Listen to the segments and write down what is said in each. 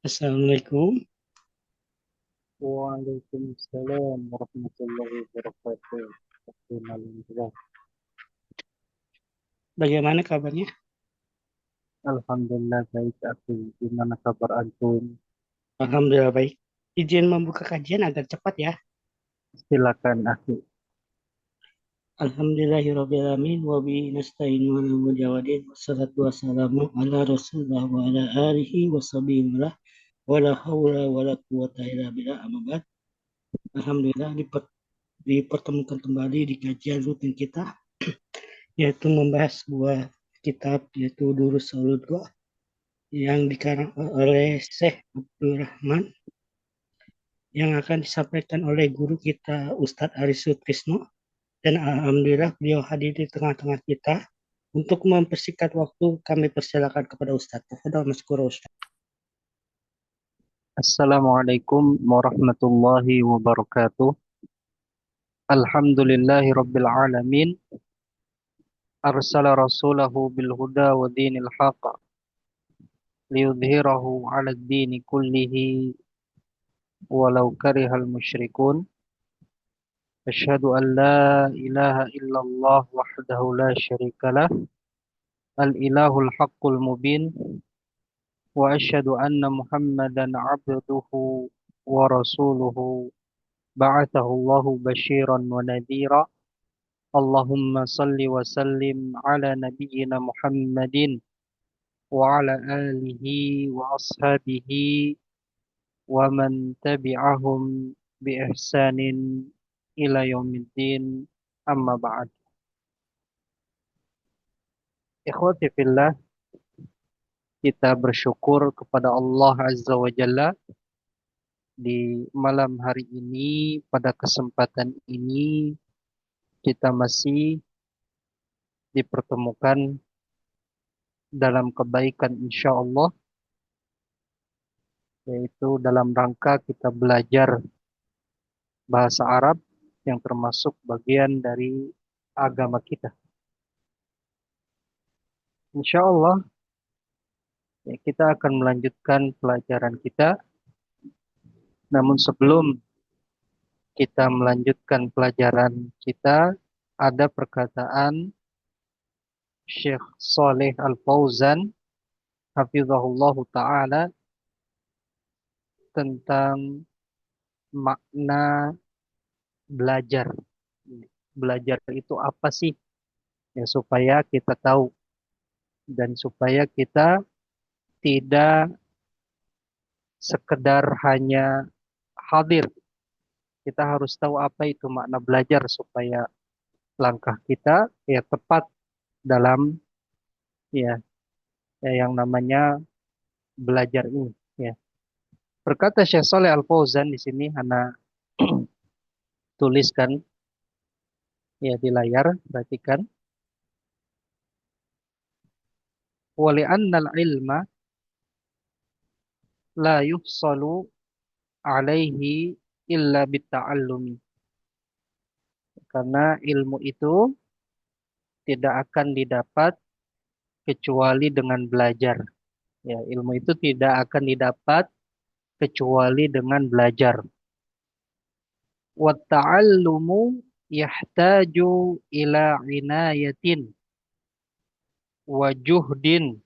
Assalamualaikum. Waalaikumsalam warahmatullahi wabarakatuh. Oke, malam juga. Bagaimana kabarnya? Alhamdulillah baik aku. Gimana kabar antum? Alhamdulillah baik. Izin membuka kajian agar cepat ya. Silakan aku. Alhamdulillahirrabbilalamin wa bihi nasta'in wa ala mujawadin wassalatu wassalamu ala rasulillah wa ala alihi wa sahbihi wa la hawla wa la quwata illa billah amma ba'd. Alhamdulillah dipertemukan kembali di kajian rutin kita yaitu membahas sebuah kitab yaitu Durus Saudwa yang dikarang oleh Syekh Abdul Rahman yang akan disampaikan oleh guru kita Ustadz Aris Sutrisno. Dan alhamdulillah beliau hadir di tengah-tengah kita. Untuk mempersingkat waktu, kami persilakan kepada Ustadz. Tafadhol Mas Ustadz. Assalamualaikum warahmatullahi wabarakatuh. Alhamdulillahi rabbil alamin. Arsala rasulahu bil huda wa dinil haqq liyudhhirahu 'ala ad-dini kullihi walau karihal musyrikun. Asyhadu an la ilaha illallah wahdahu la syarikalah. Al-ilahul haqqul mubin. وأشهد أن محمدا عبده ورسوله بعثه الله بشيرا ونذيرا. اللهم صل وسلم على نبينا محمد وعلى آله وأصحابه ومن تبعهم بإحسان إلى يوم الدين. أما بعد. Ikhwati fillah, kita bersyukur kepada Allah Azza wa Jalla di malam hari ini. Pada kesempatan ini kita masih dipertemukan dalam kebaikan insya Allah, yaitu dalam rangka kita belajar bahasa Arab yang termasuk bagian dari agama kita. Insya Allah ya, kita akan melanjutkan pelajaran kita. Namun sebelum kita melanjutkan pelajaran kita, ada perkataan Syekh Saleh Al-Fauzan hafizahullah ta'ala tentang makna belajar. Belajar itu apa sih? Ya, supaya kita tahu dan supaya kita tidak sekedar hanya hadir. Kita harus tahu apa itu makna belajar supaya langkah kita ya tepat dalam ya, yang namanya belajar ini ya. Berkata Syekh Saleh Al-Fauzan di sini Hana tuliskan ya di layar, perhatikan. Wali annal ilma la yuhsalu alaihi illa bitta'allumi. Karena ilmu itu tidak akan didapat kecuali dengan belajar. Ya, ilmu itu tidak akan didapat kecuali dengan belajar. Wa ta'allumu yahtaju ila inayatin wa juhdin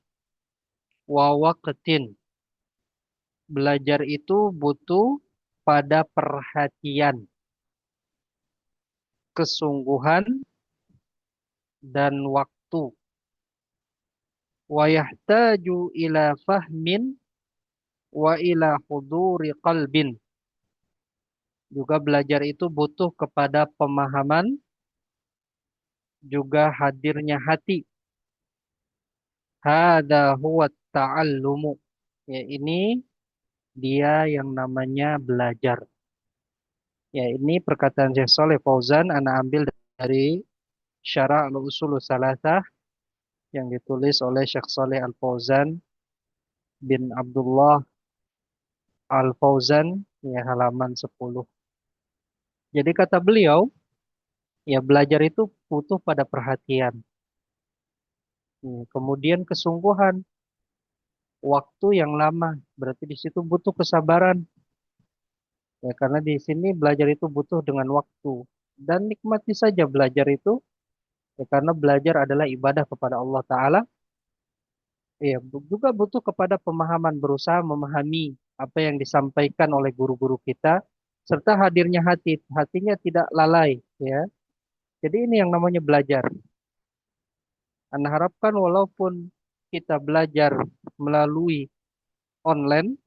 wa waqtin. Belajar itu butuh pada perhatian, kesungguhan, dan waktu. Wa yahtaju ila fahmin wa ila huduri qalbin. Juga belajar itu butuh kepada pemahaman, juga hadirnya hati. Hada huwa ta'allumu. Ya, ini dia yang namanya belajar. Ya, ini perkataan Syekh Saleh Fauzan ana ambil dari Syarah al-Usul Salasah yang ditulis oleh Syekh Saleh Al-Fauzan bin Abdullah Al-Fauzan, ya, halaman 10. Jadi kata beliau, ya belajar itu butuh pada perhatian. Kemudian kesungguhan. waktu yang lama. Berarti di situ butuh kesabaran. Ya, karena di sini belajar itu butuh dengan waktu. Dan nikmati saja belajar itu, ya, karena belajar adalah ibadah kepada Allah Ta'ala. Ya, juga butuh kepada pemahaman, berusaha memahami apa yang disampaikan oleh guru-guru kita, serta hadirnya hati, hatinya tidak lalai. Ya, jadi ini yang namanya belajar. Anda harapkan walaupun kita belajar melalui online,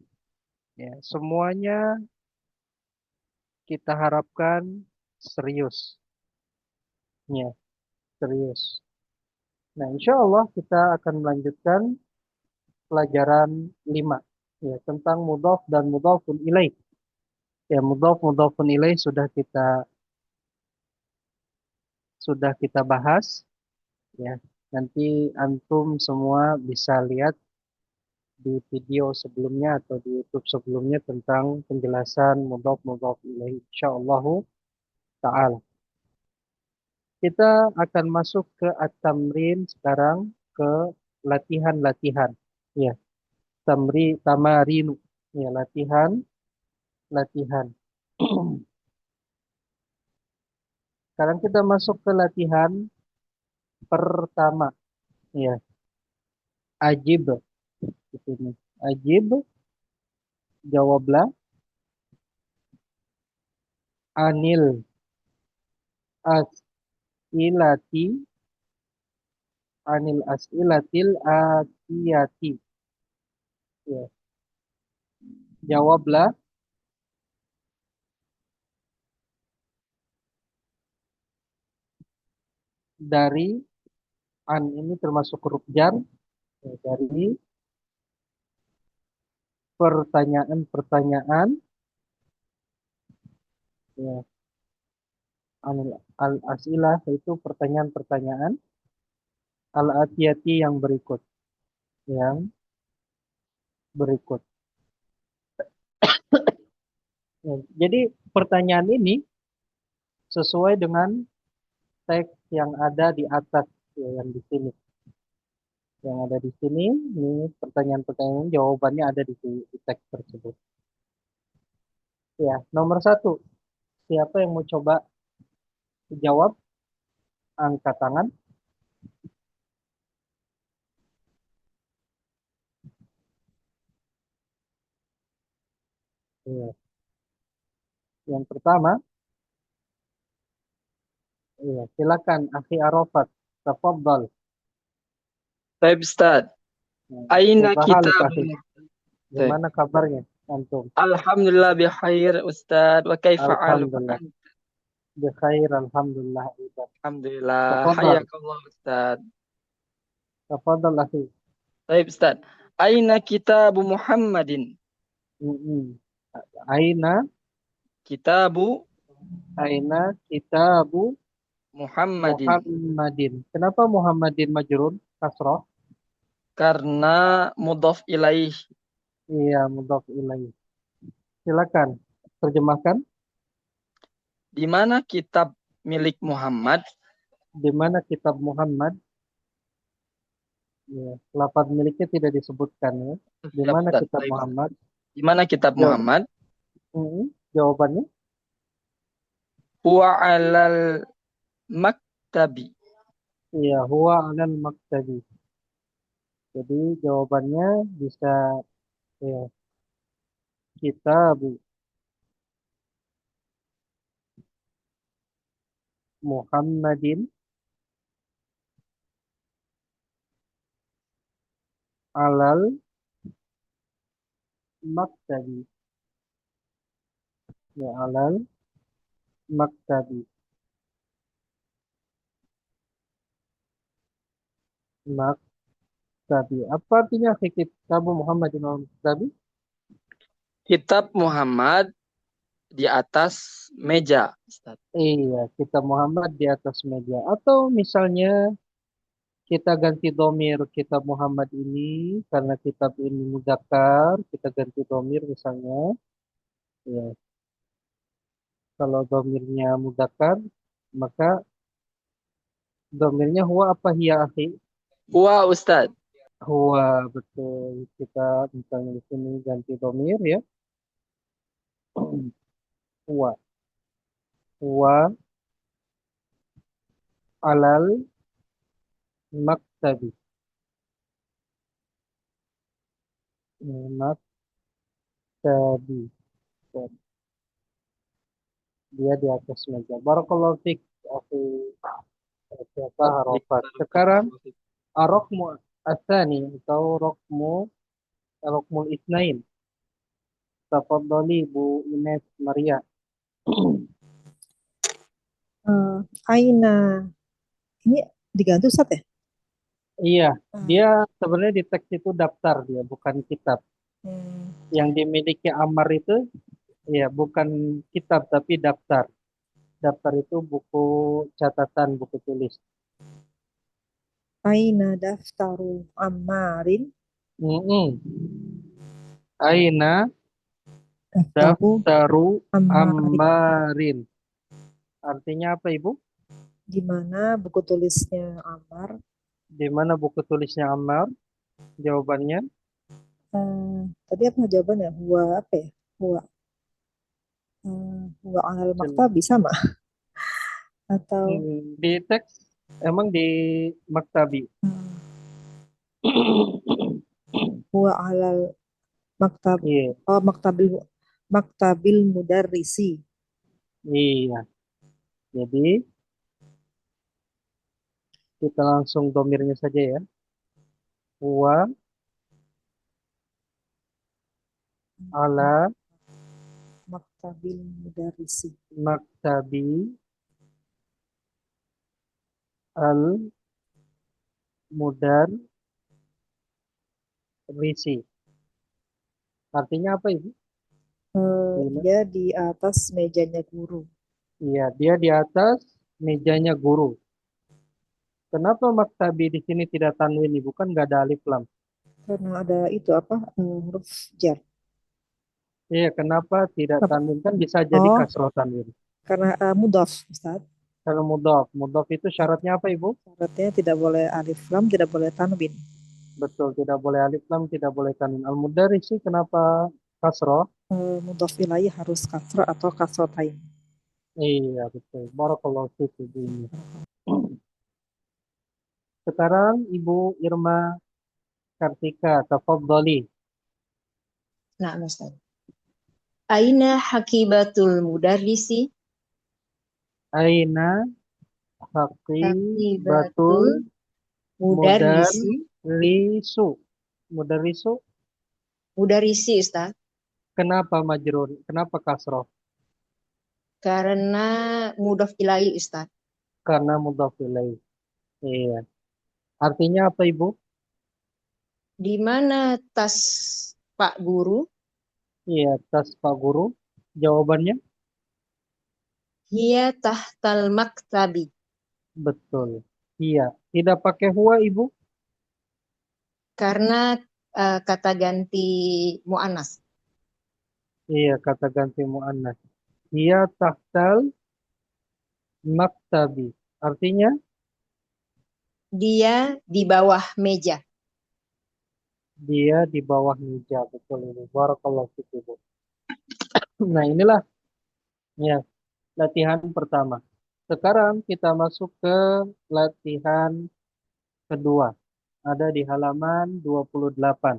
ya, semuanya kita harapkan serius. Ya, serius. Nah, insya Allah kita akan melanjutkan pelajaran 5, ya, tentang mudhaf dan mudhafun ilaih. Ya, mudhaf mudhafun ilaih sudah kita bahas, ya. Nanti antum semua bisa lihat di video sebelumnya atau di YouTube sebelumnya tentang penjelasan mudhaf mudhaf ilaih insyaallah taala. Kita akan masuk ke at-tamrin sekarang, ke latihan-latihan. Ya, tamarinu. Ya, latihan, latihan. Sekarang kita masuk ke latihan pertama. Ya, ajib. Di sini. Ajib, jawablah anil as'ilati, anil as'ilatil atiyati. Ya, jawablah dari, an ini termasuk huruf jar, ya, dari pertanyaan-pertanyaan, ya, anil al-as'ilah itu pertanyaan-pertanyaan al-atiyati yang berikut. Ya, jadi pertanyaan ini sesuai dengan teks yang ada di atas, ya, yang di sini. Yang ada di sini, ini pertanyaan-pertanyaan jawabannya ada di teks tersebut. Ya, nomor 1. Siapa yang mau coba jawab? Angkat tangan. Ya. Yang pertama, ya, silakan Akhi Arafat. Tafadhal. Baik Ustaz, Ya, aina kaifa haluk, akhi? kitabul. Baik. Gimana kabarnya antum? Alhamdulillah bikhair Ustaz, wa kaifa alukum Alhamdulillah. anta? Bikhair, alhamdulillah. Alhamdulillah, Tafadhal. hayakallah Ustaz. Tafadhal, akhi. Baik Ustaz, aina kitabu Muhammadin? Mm-mm. Aina, Kitabu aina kitabu Muhammadin. Muhammadin. Kenapa Muhammadin majrur kasroh? Karena mudhaf ilaih. Iya, mudhaf ilaih. Silakan terjemahkan. Di mana kitab milik Muhammad? Di mana kitab Muhammad? Ya, lafaz miliknya tidak disebutkan, ya. Di Siap mana Ustaz. kitab Baik. Muhammad? Di mana kitab Jawab. Muhammad? Jawabannya? Huwa alal maktabi. Iya, huwa alal maktabi. Jadi jawabannya bisa, ya, kitab Muhammadin alal maktabi. Ya, alal maktabi. Maktabi. Apa artinya kitab Muhammadin alal maktabi? Kitab Muhammad di atas meja, Ustaz. Iya, kitab Muhammad di atas meja. Atau misalnya kita ganti domir kitab Muhammad ini karena kitab ini mudzakkar, kita ganti domir misalnya. Ya, kalau domirnya mudzakkar, maka domirnya huwa apa hiya, akhi? Huwa Ustaz. Huwa, betul. Kita misalnya di sini ganti domir ya. Huwa. Huwa alal maktabi. Maktabi. Dia di atas meja. Barakallahu fik. Aku siapa harofat. Sekarang arokmu asani atau rokmul isnain. Tafadhali Bu Ines Maria. Eh, Aina. Ini diganti Ustaz ya? Iya, Hmm. dia sebenarnya di teks itu daftar dia, bukan kitab. Yang dimiliki Amar itu ya bukan kitab tapi daftar. Daftar itu buku catatan, buku tulis. Aina daftaru Ammarin. Mm-mm. Aina Daftaru daftaru Ammarin. Ammarin. Artinya apa Ibu? Di mana buku tulisnya Ammar? Di mana buku tulisnya Ammar? Jawabannya Tadi apa jawabannya? Huwa apa ya? Huwa alal maktabi sama atau di teks emang di maktabi. huwa alal maktab Iya, maktabil mudarrisi. iya. Jadi kita langsung domirnya saja ya. Huwa ala Maktabil mudarrisi. maktabi al mudar risi. Artinya apa Ibu? Gimana? Dia di atas mejanya guru. Iya, dia di atas mejanya guru. Kenapa maktabi di sini tidak tanwin Ibu? Kan nggak ada alif lam. Karena ada itu apa? Huruf jar. Iya, kenapa tidak Apa? tanwin? Kan bisa jadi Oh, kasroh tanwin. karena mudhaf, Ustaz. Kalau mudhaf, mudhaf itu syaratnya apa Ibu? Syaratnya tidak boleh alif lam, tidak boleh tanwin. Betul, tidak boleh alif lam, tidak boleh tanwin. Al mudarrisi kenapa kasroh? Mudhaf ilaih harus kasrah atau kasrotain. Iya, betul. Barakallahu fiik Ibu ini. Sekarang Ibu Irma Kartika, tafadhali. Nah, Ustaz. Aina hakibatul mudarrisi? Aina haqibatul Hakibatul mudarrisi. mudarrisu. Mudarrisu, Mudarrisi, Ustaz. kenapa majrur? Kenapa kasroh? Karena mudhaf ilaih, Ustaz. Karena mudhaf ilaih. Iya. Artinya apa Ibu? Di mana tas Pak Guru? Iya, tas Pak Guru. Jawabannya Hiya tahtal maktabi. betul. Iya. Tidak pakai huwa Ibu? Karena kata ganti mu'anas. Iya, kata ganti muannas. Iya tahtal maktabi. Artinya Dia di bawah meja. dia di bawah meja. Betul ini. Barakallahu fiik Ibu. Nah, inilah ya latihan pertama. Sekarang kita masuk ke latihan kedua. Ada di halaman 28.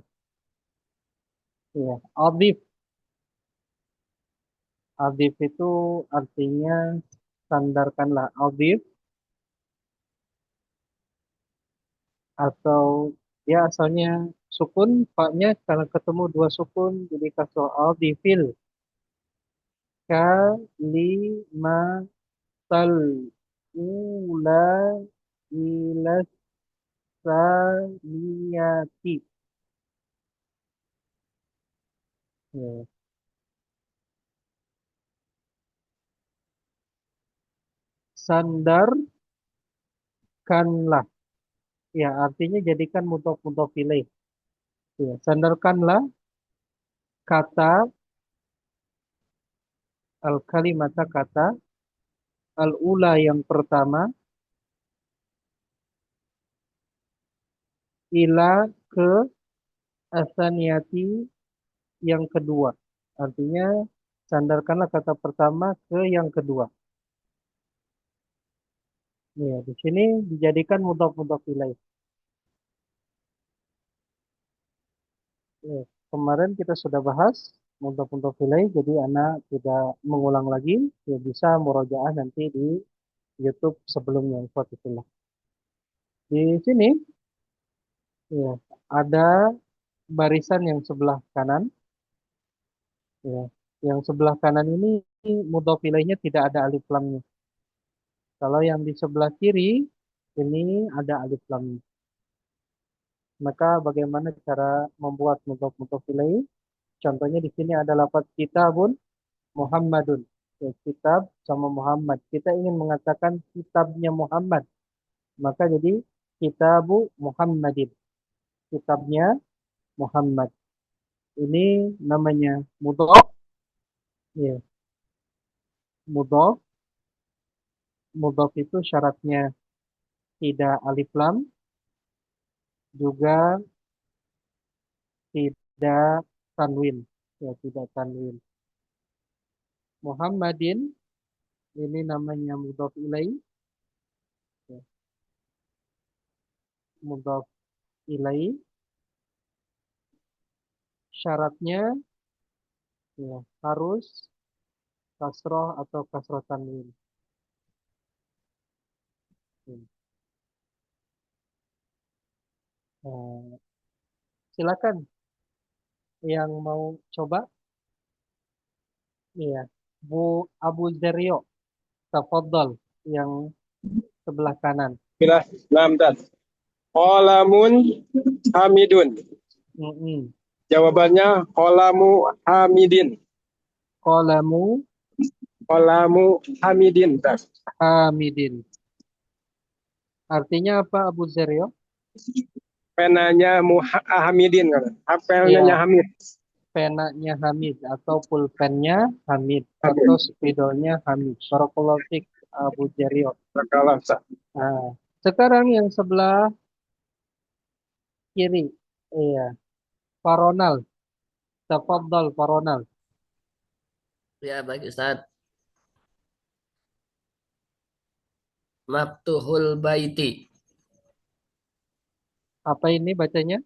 Ya, adif. Adif itu artinya sandarkanlah. Adif atau ya asalnya sukun, paknya kalau ketemu dua sukun jadi kasroh. Adifil kalimatal ula ila saniyati. Ya. Sandarkanlah. Ya, artinya jadikan mudhof ilaih. Ya, sandarkanlah kata al-kalimata kata al-ula yang pertama ila ke asaniyati yang kedua. Artinya sandarkanlah kata pertama ke yang kedua. Ya, di sini dijadikan mudhaf ilaih. Ya, kemarin kita sudah bahas mudhaf ilaih, jadi anak tidak mengulang lagi. Ya, bisa murojaah nanti di YouTube sebelumnya. Ikhwatifillah. Di sini ya, ada barisan yang sebelah kanan. Ya, yang sebelah kanan ini mudhaf ilaihnya tidak ada alif lamnya. Kalau yang di sebelah kiri ini ada alif lamnya. Maka bagaimana cara membuat mudhaf ilaih? Contohnya di sini ada lafaz kitabun Muhammadun. Ya, kitab sama Muhammad. Kita ingin mengatakan kitabnya Muhammad. Maka jadi kitabu Muhammadin. Kitabnya Muhammad. Ini namanya mudhaf. Ya, mudhaf. Mudhaf itu syaratnya tidak alif lam, juga tidak tanwin. Ya, tidak tanwin. Muhammadin ini namanya mudhaf ilaih. Ya, mudhaf ilaih. Syaratnya ya, harus kasroh atau kasroh tanwin. Nah, silakan yang mau coba. Iya, Bu Abu Zerio, tafadhol yang sebelah kanan. Bila lamdan. Qalamun hamidun. Mm-mm. Jawabannya qalamu hamidin. Qalamu Qalamu hamidin. Hamidin. Artinya apa Abu Zerio? Penanya Hamidin kan. Apelnya Iya, Hamid. penanya Hamid atau pulpennya Hamid Hamid. atau spidolnya Hamid. Barakallahu fiik Abu Zerio. Barakallah. Nah, sekarang yang sebelah kiri. Iya, Faronal. Tafadhol Faronal. Ya, baik Ustaz. Maftuhul baiti. Apa ini bacanya?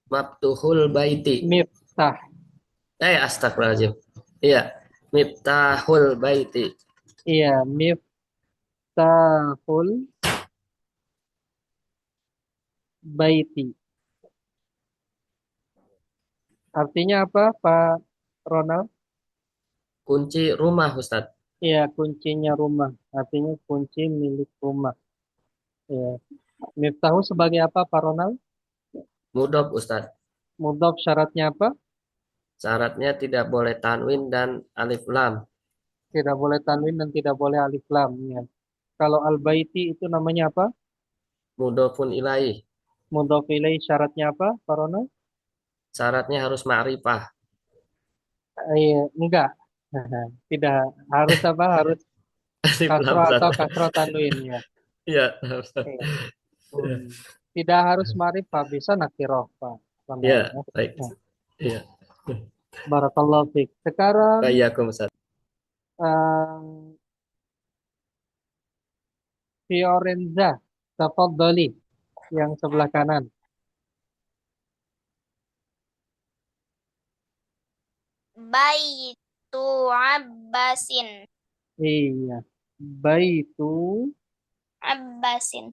Maftuhul baiti. Miftah. Astagfirullahaladzim. Iya, miftahul baiti. Iya, miftahul baiti. Artinya apa, Pak Ronald? Kunci rumah Ustaz. Iya, kuncinya rumah. Artinya kunci milik rumah. Iya. Miftahu sebagai apa, Pak Ronald? Mudhaf Ustaz. Mudhaf syaratnya apa? Syaratnya tidak boleh tanwin dan alif lam. Tidak boleh tanwin dan tidak boleh alif lam. Ya. Kalau al-baiti itu namanya apa? Mudhafun ilaih. Mudhaf ilaih syaratnya apa, Pak Ronald? Syaratnya harus ma'rifah. Iya, enggak. Tidak harus apa? Harus Alif lam kasro atau Ustaz. kasro tanwin ya. Iya, Ustaz. Iya. Tidak harus ma'rifah, bisa nakiroh, Pak Ronald. Iya, Ya. baik. Nah, Iya. barakallahu fiik. Sekarang Bayakum Ustaz. Fiorenza, tafadhali yang sebelah kanan. Baitu Abbasin. Iya. Baitu Abbasin.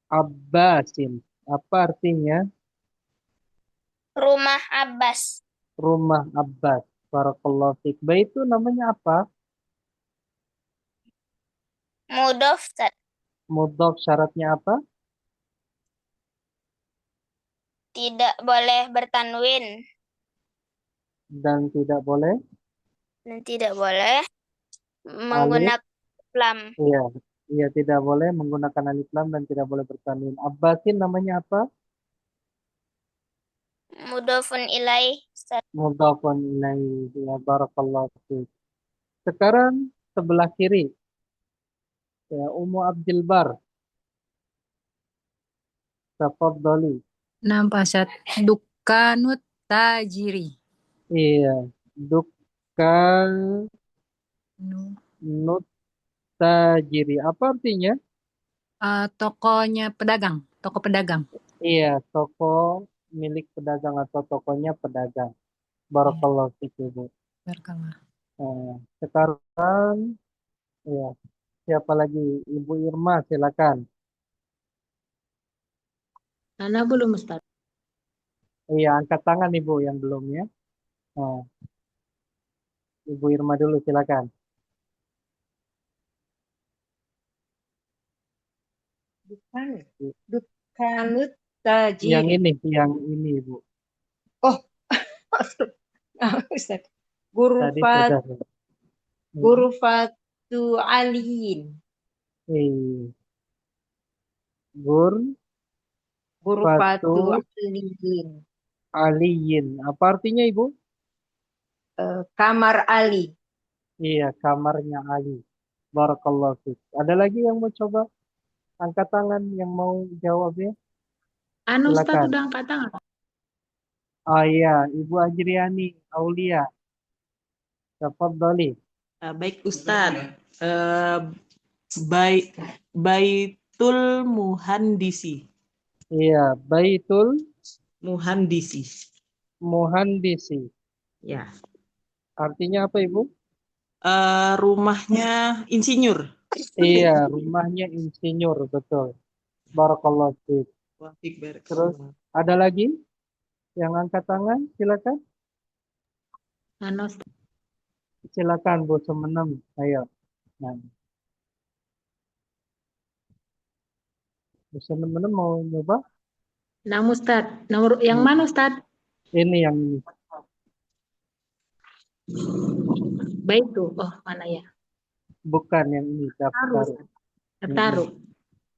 Abbasin. Apa artinya? Rumah Abbas. Rumah Abbas. Barakallahu fiik. Baitu namanya apa? Mudhof. Mudhaf syaratnya apa? Tidak boleh bertanwin Dan tidak boleh dan tidak boleh menggunakan lam. Iya. Iya, tidak boleh menggunakan alif lam dan tidak boleh bertanwin. Abbasin namanya apa? Mudhofun ilaih. Mudhafun ilaih. Ya, barakallahu fiik. Sekarang sebelah kiri. Ya, Ummu Abdul Bar. Tafadhali. Nampasat dukkanut tajiri. Iya. Dukkan Nu- nut tajiri. Apa artinya? tokonya pedagang, toko pedagang. Iya, toko milik pedagang atau tokonya pedagang. Ya, Barakallahu fiik, Ibu. barakallah. Sekarang ya, siapa lagi? Ibu Irma, silakan. Ana belum Ustaz. Iya, angkat tangan Ibu yang belum ya. Nah, Ibu Irma dulu silakan. Bukan. Dukkanut tajiri. Yang ini Ibu. Oh, Ustaz. Tadi sudah. Gurfatu aliyin. Iya. Gurfatu Gurfatu aliyin. aliyin. Apa artinya Ibu? Kamar Ali. Iya, kamarnya Ali. Barakallahu fiik. Ada lagi yang mau coba? Angkat tangan yang mau jawabnya. Anu Ustaz Silakan. udah angkat tangan. Oh iya, Ibu Ajriani Aulia. Tafadhali. Baik Ustaz. Baitul Muhandisi. Iya, Baitul Muhandisi. Muhandisi. Ya. Artinya apa Ibu? Rumahnya insinyur. Iya, rumahnya insinyur, betul. Barakallahu fiik. Terus ada lagi yang angkat tangan? Silakan. Anu Ustaz. Silakan Bu Sumenem. Ayo. Nah. Bu Sumenem mau nyoba? Nama Ustaz. Nomor yang mana Ustaz? Ini yang ini. Baik tuh. Oh, mana ya? Bukan yang ini, daftar.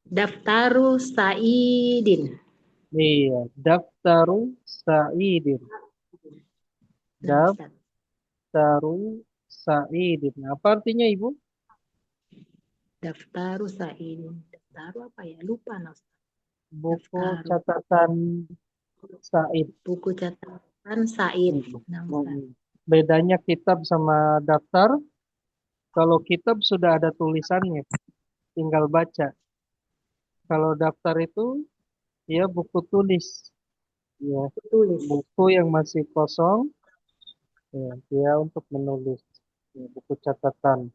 Daftaru Saidin. Iya, daftaru Saidin. Daftaru Saidin. Apa artinya Ibu? Daftaru Saidin. Daftaru apa ya? Lupa Ustaz. Buku catatan Said. Buku catatan Said. Bedanya kitab sama daftar, kalau kitab sudah ada tulisannya, tinggal baca. Kalau daftar itu ya buku tulis, ya buku yang masih kosong, ya dia untuk menulis, ya, buku catatan.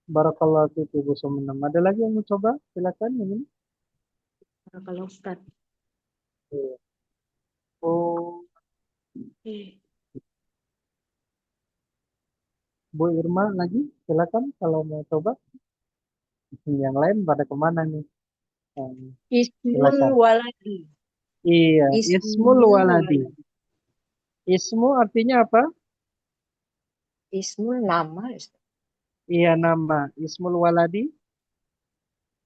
Barakallahu fiik Ibu Sumenem. Ada lagi yang mau coba? Silakan ini. Kalau Ustaz. Ya. Oh. Bu Irma lagi, silakan kalau mau coba. Yang lain pada kemana nih? Ismul waladi. Iya, ismul waladi. Ismu artinya apa? Ismul nama. Iya, nama. Ismul waladi.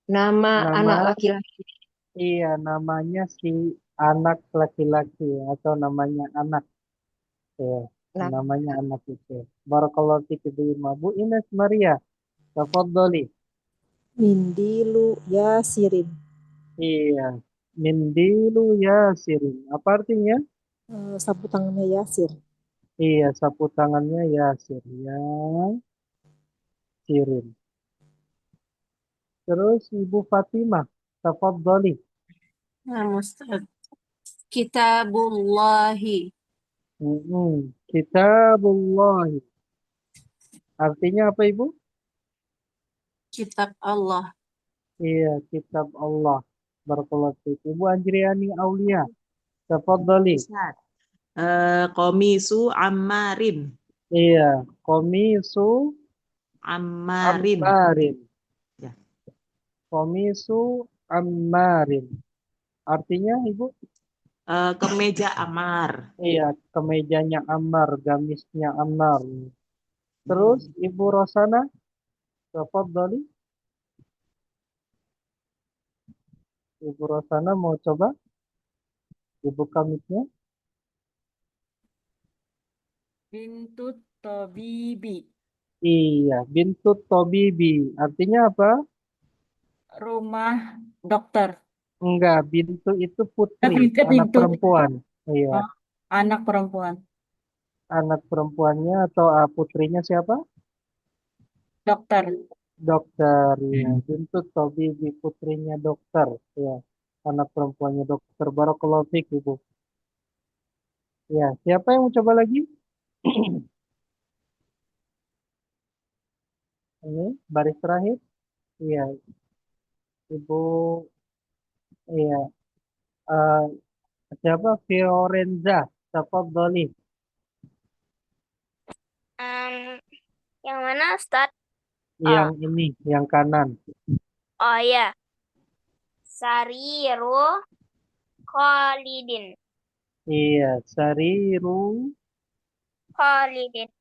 Nama anak laki-laki. Iya, namanya si anak laki-laki atau namanya anak. Ya, namanya anak itu. Barakallahu fiik Ibu Irma. Bu Ines Maria, tafadhali. Mindilu Yasirin. Iya, Mindilu Yasirin. Apa artinya? Sapu tangannya Yasir. Iya, sapu tangannya Yasir. Ya, Sirin. Terus Ibu Fatimah, tafadhali. Ustaz. Kitabullahi. Kitabullahi. Artinya apa Ibu? Kitab Allah. Iya, kitab Allah. Barakallahu fiik. Ibu Anjriani Aulia, tafadhali. Komisu Ammarin. Iya, komisu Ammarin. Ya. Komisu Ammarin. Artinya Ibu? Kemeja Ammar. Iya, kemejanya Ammar, gamisnya Ammar. Terus Ibu Rosana, tafadhali. Ibu Rosana mau coba? Ibu kamisnya? Bintut Tobibi. Iya, Bintut Tobibi. Artinya apa? Rumah dokter. Enggak, bintu itu putri, Bintu, anak bintu. perempuan. Iya, Oh, anak perempuan. anak perempuannya atau putrinya siapa? Dokter. Dokter, ya. Bintu Tobibi, putrinya dokter. Ya, anak perempuannya dokter. Barakallahu fiik, Ibu. Ya, siapa yang mau coba lagi? Ini, baris terakhir. Iya, Ibu. Iya, eh, siapa? Fiorenza. Tafadhali. Em, yang mana, Ustaz? Yang ini, yang kanan. Oh ya, Sariru Khalidin. Iya, Sariru Khalidin.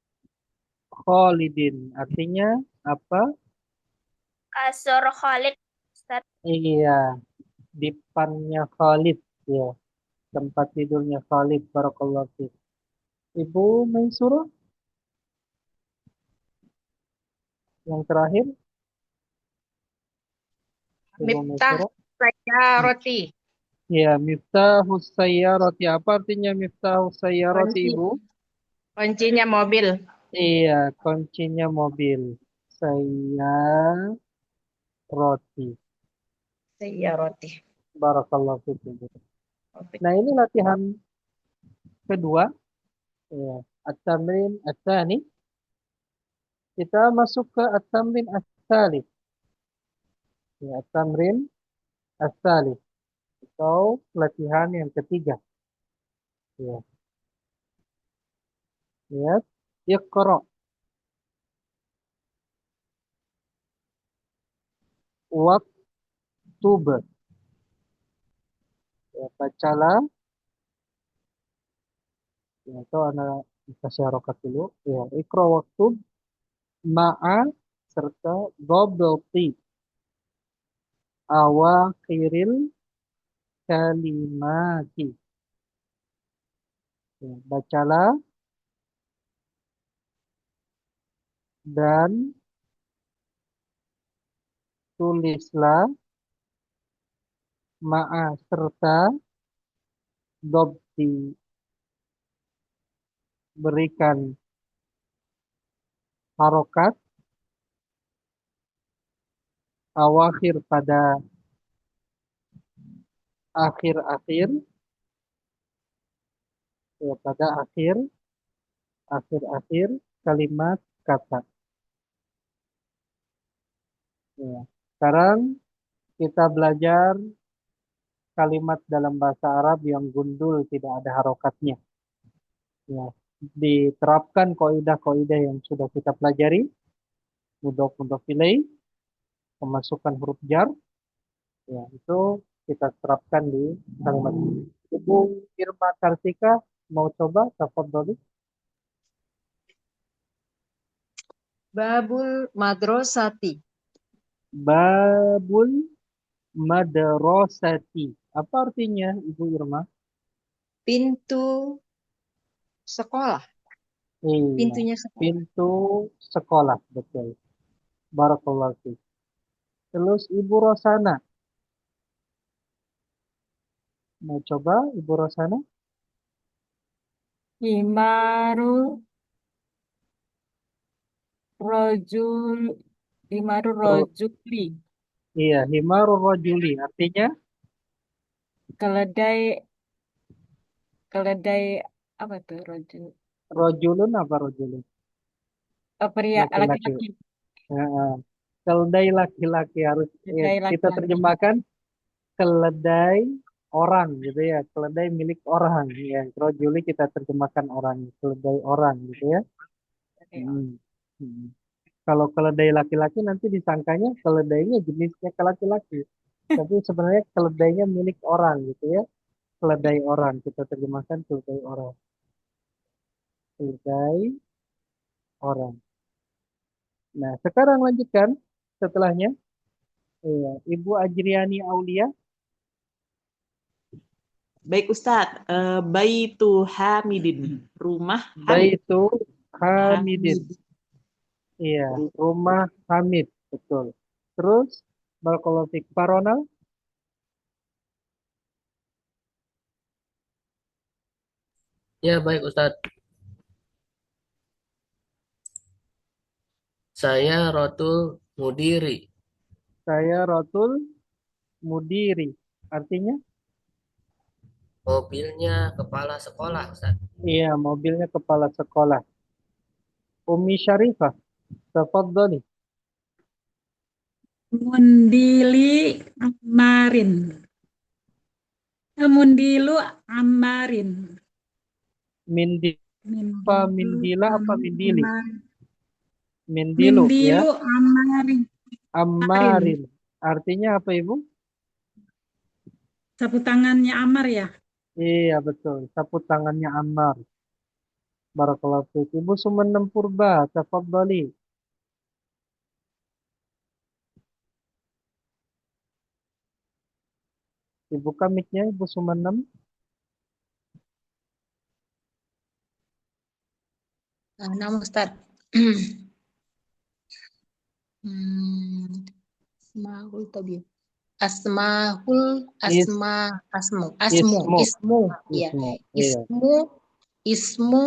Khalidin. Artinya apa? Kasur Khalid, Ustaz. Iya, dipannya Khalid. Ya, tempat tidurnya Khalid. Barakallahu fiik. Ibu Maisurah, yang terakhir. Ibu Miftah Maisurah. Sayyarati. Ya, Miftahus Sayyarati. Apa artinya Miftahus Sayyarati, Kunci, Ibu? kuncinya mobil. Iya, kuncinya mobil. Sayyarati. Sayyarati. Barakallahu fiik, Ibu. Nah, ini latihan kedua. Ya, at-tamrin at-tsani. Kita masuk ke at-tamrin at-tsalits. Ya, at-tamrin at-tsalits atau latihan yang ketiga. Ya, lihat. Iqra. Waktub. Ya, bacalah. Ya, itu anak kasih harokat dulu. Ya, Iqra waktub ma'a serta dobelti awakhiril kalimati. Ya, bacalah dan tulislah ma'a serta dobti, berikan harokat awakhir pada akhir-akhir, ya, pada akhir-akhir kalimat kata. Ya. Sekarang kita belajar kalimat dalam bahasa Arab yang gundul tidak ada harokatnya. Ya. Diterapkan kaidah-kaidah yang sudah kita pelajari, mudhof ilaih, pemasukan huruf jar, ya, itu kita terapkan di kalimat ini. Ibu Irma Kartika mau coba? Tafadhali. Babul madrasati. Babul madrasati. Apa artinya, Ibu Irma? Pintu sekolah. Iya, Pintunya sekolah. pintu sekolah, betul. Barakallahu fiik. Terus Ibu Rosana. Mau coba, Ibu Rosana? Himaru rojul. Himaru Ro- rojuli. Iya, himarur rajuli. Artinya, Keledai. Keledai apa tuh rojul? rojulun apa rojulun? Pria Laki-laki. laki-laki. Heeh. Keledai laki-laki harus ya, Keledai kita laki-laki. terjemahkan keledai orang gitu ya, keledai milik orang ya. Rojuli kita terjemahkan orang, keledai orang gitu ya. Hmm. Hmm. Kalau keledai laki-laki nanti disangkanya keledainya jenisnya ke laki-laki. Tapi sebenarnya keledainya milik orang gitu ya. Keledai orang kita terjemahkan keledai orang. Keledai orang. Nah, sekarang lanjutkan setelahnya. Iya, Ibu Ajriani Aulia. Baik Ustadz, Baitu Hamidin, rumah Hamid. Baitu Hamidin. Hamid. Iya, rumah Hamid, betul. Terus, Barakallahu fiik. Pak Ronald. Ya, baik Ustadz. Saya Rotul Mudiri. Saya Rotul Mudiri. Artinya? Mobilnya kepala sekolah, Ustadz. Iya, mobilnya kepala sekolah. Umi Syarifah, tafadhali. Mundili Amarin. Mundilu Amarin. Mindi apa mindila apa mindili? Amar. Mindilu ya. Mindilu Amarin. Amarin. Artinya apa Ibu? Sapu tangannya Amar ya? Iya betul. Sapu tangannya Ammar. Barakallahu fiik. Ibu Sumenem Purba, tafadhali. Dibuka mic-nya Ibu Sumenem. Nama Ustaz. Asmaul Tabib. Asmaul Asmu. Ya. Ismu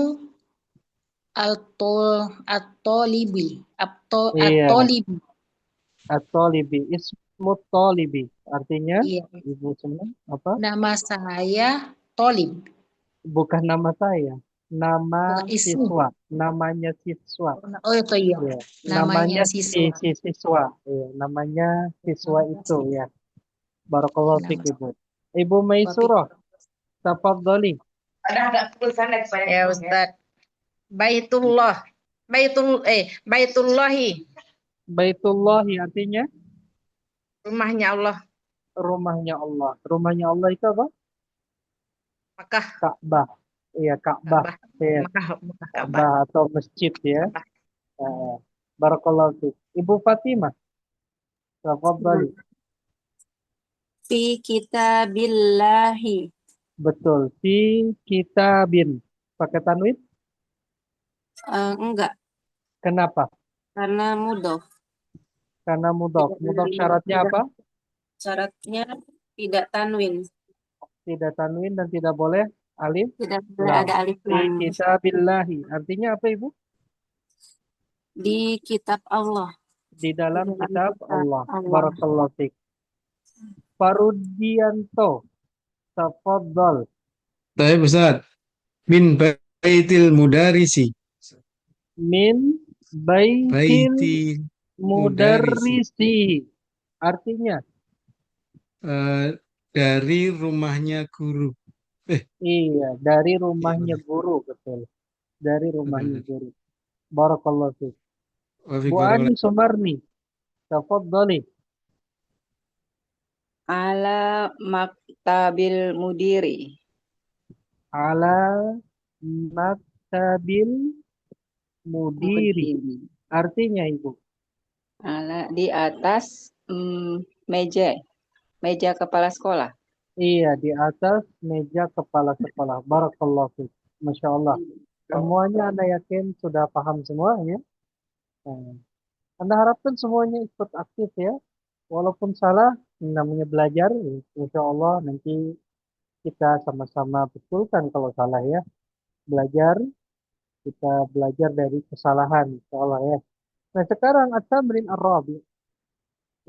At-Tolibi. Iya. At-Tolibi. At-Tolibi. Ismu Tolibi. Artinya Iya. Ibu Sumenem apa? Nama saya Tolib. Bukan nama saya. Nama Bukan ismu. siswa. Namanya siswa. Oh itu iya. Ya. Namanya Namanya siswa. si siswa. Ya. Namanya siswa itu ya. Barakallahu fiik Ibu. Ibu Maisurah, tafadhali. Ada tulisan ya Ustaz. Baitullahi. Baitullahi artinya Rumahnya Allah. rumahnya Allah. Rumahnya Allah itu apa? Makkah. Ka'bah. Iya, Ka'bah. Ya. Ka'bah atau masjid ya. Barakallahu fiik. Ibu Fatimah, tafadhali. Fi kitabillahi. Betul. Fi kitabin. Pakai tanwin? Enggak. Kenapa? Karena mudhof. Karena mudhof. Mudhof syaratnya apa? Syaratnya tidak tanwin. Tidak tanwin dan tidak boleh alif. Tidak boleh ada alif Fi lam. kitabillahi. Artinya apa Ibu? Di kitab Allah. Di dalam kitab Allah. Barakallahu fiik. Farudianto, tafadhal. Baik Ustaz. Min baitil mudarisi. Min baitil mudarrisi. Artinya? Dari rumahnya guru. Iya, dari rumahnya guru, betul. Dari rumahnya guru. Barakallahu fiik. Bu Ani Sumarni, tafadhali. Ala maktabil mudiri. Ala maktabil mudiri. Artinya Ibu? Ala di atas meja kepala sekolah. Iya, di atas meja kepala sekolah. Barakallahu fiik. Masya Allah. Semuanya Anda yakin sudah paham semuanya? Anda harapkan semuanya ikut aktif ya. Walaupun salah, namanya belajar, insya Allah nanti kita sama-sama betulkan kalau salah ya. Belajar, kita belajar dari kesalahan, insya Allah ya. Nah sekarang At-Tamrin Ar-Rabi.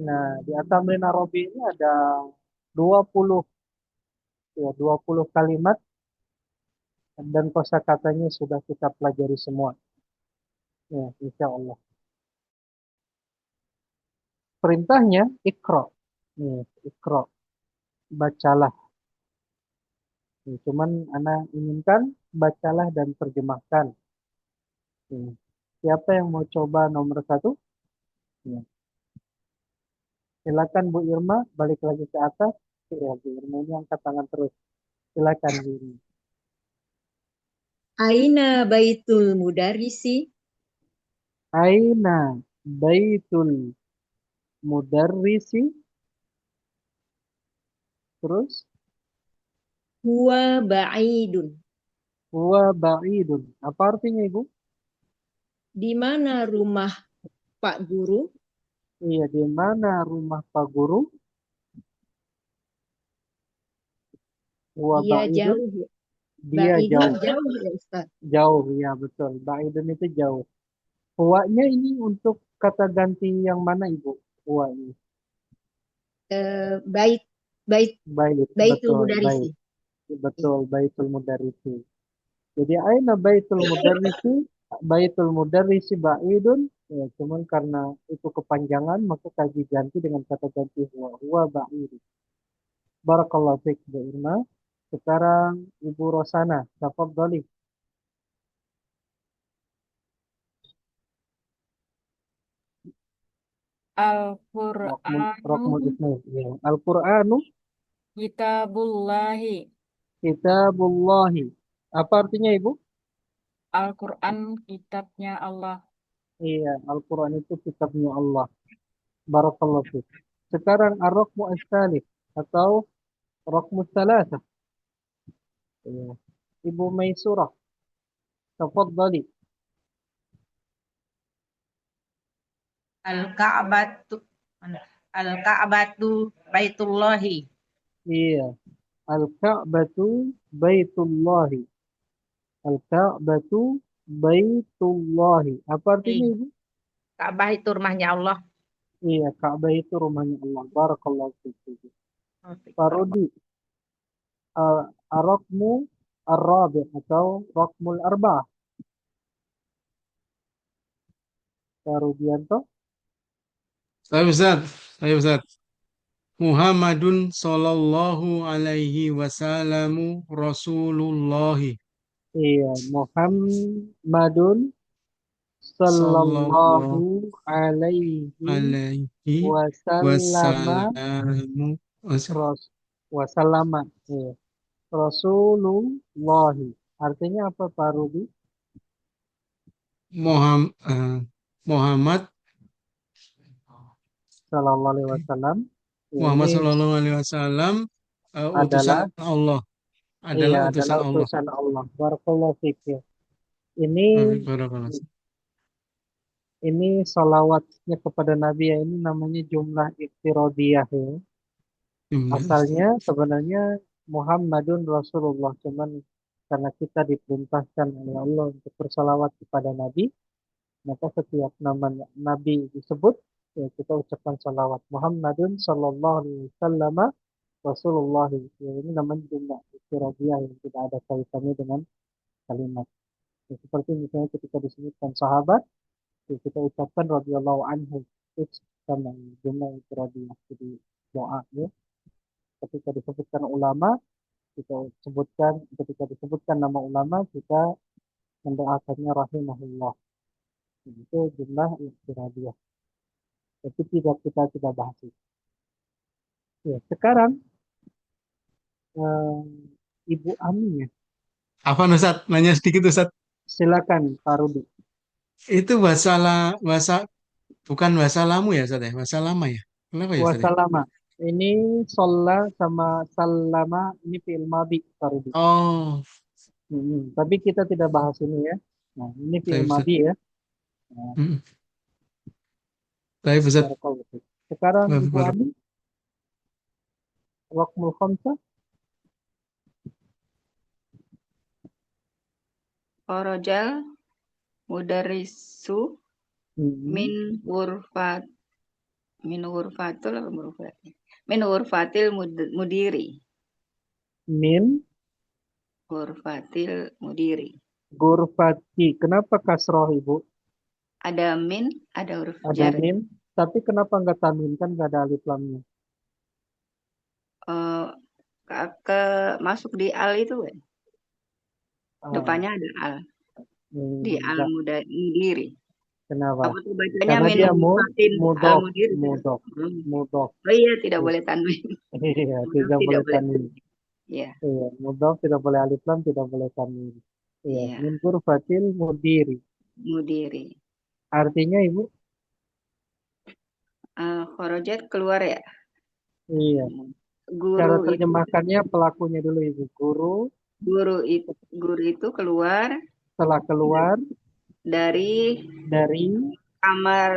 Nah di At-Tamrin Ar-Rabi ini ada 20 kalimat dan kosakatanya sudah kita pelajari semua. Ya, insya Allah. Perintahnya ikra. Ikra. Bacalah. Cuman Ana inginkan bacalah dan terjemahkan. Siapa yang mau coba nomor 1? Silakan Bu Irma, balik lagi ke atas. Ya, Bu Irma ini angkat tangan terus. Silakan Bu Irma. Aina baitul mudarrisi. Aina baitul mudarrisi. Terus? Huwa ba'idun. Huwa ba'idun. Apa artinya Ibu? Di mana rumah Pak Guru? Iya, di mana rumah Pak Guru? Huwa Dia ba'idun. jauh. Dia Baidun jauh. jauh ya Ustaz. Jauh, ya betul. Ba'idun itu jauh. Huwa-nya ini untuk kata ganti yang mana Ibu? Huwa ini. Bait bait Bait, baitul betul, mudarisi. bait. Betul, baitul mudarrisi. Jadi aina baitul mudarrisi? Baitul mudarrisi ba'idun. Ya, cuman karena itu kepanjangan maka kaji ganti dengan kata ganti huwa. Huwa ba'idun. Barakallahu fiik Bu Irma. Sekarang Ibu Rosana, tafadhali. Rokmul Al-Qur'anu Ismail. Ya. Al-Qur'anu kitabullahi. kitabullahi. Apa artinya Ibu? Al-Qur'an kitabnya Allah. Iya, Al-Quran itu kitabnya Allah. Barakallahu fiik. Sekarang ar-raqmu as-salih atau raqmu salasah. Iya. Ibu Maisurah, tafadhali. Al-Ka'batu Al-Ka'batu Baitullahi. Iya. Al-Ka'batu Baitullahi. Al-Ka'batu Baitullahi. Apa artinya Ibu? Ka'bah itu rumahnya Allah. Iya, Ka'bah itu rumahnya Allah. Barakallahu fiik. Parodi. Ar-raqmu ar-rabi' atau raqmul arba'ah. Parudianto. Saya Ustaz. Muhammadun sallallahu alaihi wasallamu Rasulullahi. Iya, Muhammadun sallallahu alaihi wasallama wasallama. Iya. Rasulullahi. Artinya apa Pak Rudi? Muhammad Sallallahu alaihi wasallam. Muhammad Ini sallallahu alaihi wasallam adalah utusan Allah. Adalah utusan adalah Allah. utusan Allah. Barakallahu fiik ya. Barakallahu. Ini salawatnya kepada Nabi ya, ini namanya jumlah iftiradiyah ya. Asalnya sebenarnya Muhammadun Rasulullah, cuman karena kita diperintahkan oleh Allah untuk bersalawat kepada Nabi, maka setiap nama Nabi disebut ya kita ucapkan salawat. Muhammadun sallallahu alaihi wasallam Rasulullah. Ya, ini namanya jumlah iftiradiyah yang tidak ada kaitannya dengan kalimat. Ya, seperti misalnya ketika disebutkan sahabat, ya, kita ucapkan radhiyallahu anhu. Itu sama jumlah iftiradiyah jadi doa ya. Ketika disebutkan ulama, kita sebutkan ketika disebutkan nama ulama kita mendoakannya rahimahullah. Itu jumlah iftiradiyah. Tapi kita bahas itu. Ya, sekarang Ibu Ami ya. Apa Ustaz? Nanya sedikit Ustaz. Silakan Pak Rudi. Itu bukan bahasa lamu ya Ustaz ya? Bahasa lama ya? Kenapa ya Ustaz? Wasalama. Ini sholla sama salama ini fi'il madhi Pak Rudi. Oh. Tapi kita tidak bahas ini ya. Nah, ini fi'il madhi ya. Nah. Baik Ustaz. Sekarang Ibu Ami. Raqmul khamsah. Korojal mudarisu min hurfatil mudiri. Min hurfatil mudiri. Gurfati. Kenapa kasroh Ibu? Ada min, ada huruf jar. Ada min, tapi kenapa nggak tanwin? Kan nggak ada alif lamnya. Masuk di al itu kan? Depannya ada al. Di al mudiri. Kenapa? Apa tuh bacanya Karena dia mudok. Mudok. Oh iya, tidak boleh tanwin. Iya, tidak boleh tanwin. Iya. Iya, mudok tidak boleh alif lam, tidak boleh tanwin. Iya, min gurfatil mudiri. Mudiri. Artinya Ibu? Kharajat keluar ya? Iya. Cara terjemahkannya pelakunya dulu Ibu. Guru itu keluar. Setelah keluar dari kamar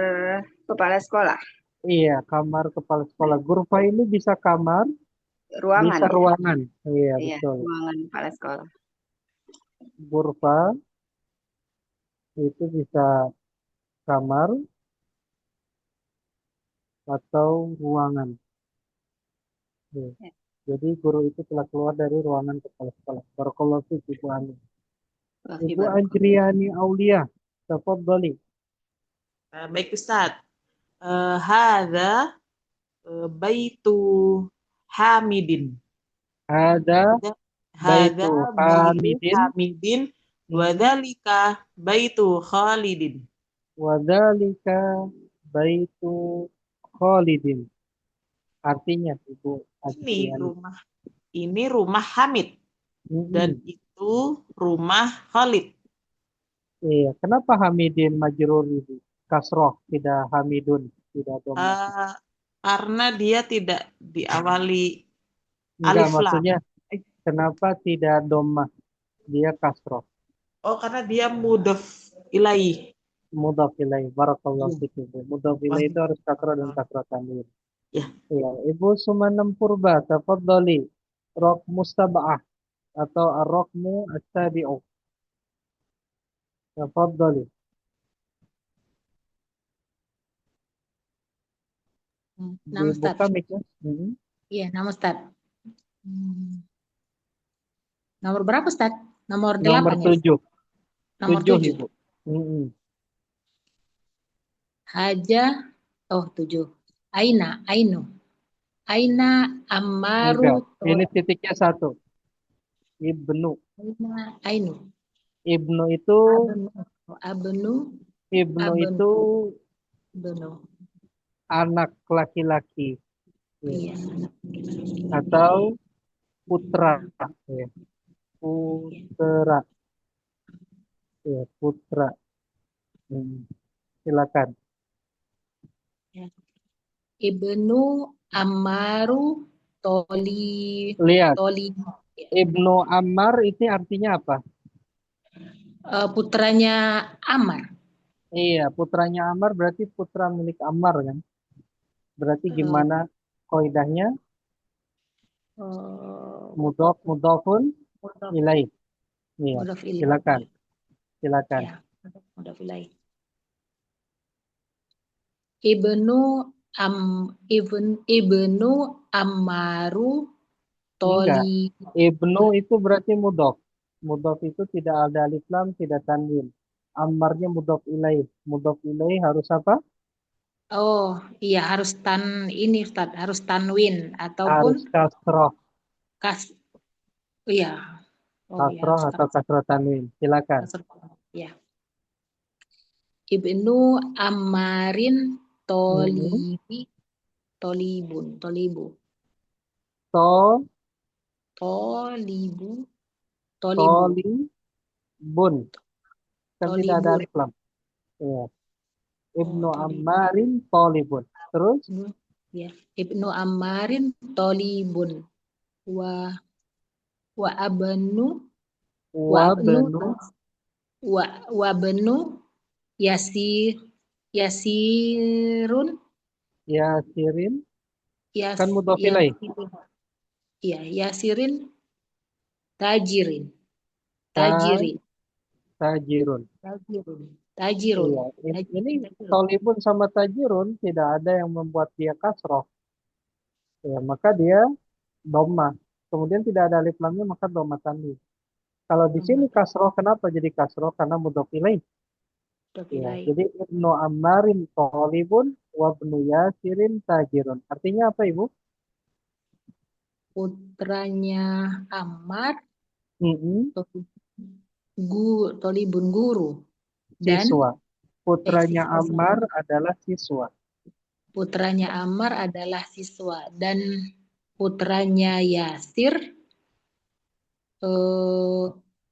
kepala sekolah. Iya, kamar kepala sekolah. Gurfa ini bisa kamar, ruangan. Bisa ruangan. Iya, Iya, betul. ruangan kepala sekolah. Ghurfa itu bisa kamar atau ruangan. Ya. Jadi guru itu telah keluar dari ruangan kepala sekolah. Barakallahu fiik Ibu Ani. Ibu Anjriani Aulia, tafadhali. Baik Ustaz. Hadza baitu Hamidin. Ada Hadza baitu baitu Hamidin Hamidin wa dzalika baitu Khalidin. wa dzalika baitu Khalidin. Artinya Ibu Ini rumah Hamid dan itu rumah Khalid. Iya, kenapa Hamidin majrur itu? Kasroh, tidak Hamidun, tidak dhamma. Karena dia tidak diawali Enggak, alif lam. maksudnya kenapa tidak dhamma? Dia kasroh. Oh, karena dia mudhof ilaih. Mudhaf ilaih. Barakallahu fiik. Mudhaf ilaih itu harus kasroh dan kasroh tanwin. Ya. Iya, Ibu Sumanem Purba, tafadhali. Rok mustaba'ah atau ar-rokmu as-sabi'u. Tafadhali. Nama Ustaz. Dibuka mic-nya. Iya, nama Ustaz. Nomor berapa Ustaz? Nomor 8 Nomor ya? 7. Nomor 7 7. Ibu. Haja, 7. Aina, Ainu. Aina Ammaru. Enggak, ini titiknya 1. Ibnu. Ainu. Ibnu itu Abnu. itu anak laki-laki. Iya. Atau putra. Ya. Putra. Ya, putra. Silakan. Ibnu Ammaru Lihat. Ibnu Ammar itu artinya apa? Putranya Ammar. Iya, putranya Ammar berarti putra milik Ammar kan? Berarti gimana kaidahnya? Mudhafun ilaih. Iya, silakan. Silakan. Ya, mudhaf ilaih. Ibnu Ammaru Enggak. Toli. Ibnu itu berarti mudhaf. Mudhaf itu tidak ada alif lam, tidak tanwin. Ammarnya mudhaf ilaih. Mudhaf ilaih harus apa? Oh, iya harus Ustaz, harus tanwin ataupun Harus kasroh. Iya. Kasroh atau kasroh tanwin. Silakan. Ya. Ibnu Ammarin Tolibu. Tolibu. Tolibun. Kan tidak ada alif lam. Iya. Ibnu Ammarin Tolibun. Terus? Ya. Ibnu Ammarin Tolibun. Wa abnu Yasirun. Kan mudhaf ilaih. Iya, Yasirin Tajirun. Iya. Ini Tolibun sama Tajirun tidak ada yang membuat dia kasroh. Ya, maka dia dhamma. Kemudian tidak ada alif lamnya maka dhamma tanwin. Kalau di sini kasroh, kenapa jadi kasroh? Karena mudhaf ilaih. Ya, jadi Ibnu Ammarin Tolibun wa Ibnu Yasirin Tajirun. Artinya apa Ibu? Putranya Ammar. Tolibun guru. Dan siswa. Putranya Ammar adalah siswa. Putranya Ammar adalah siswa. Dan putranya Yasir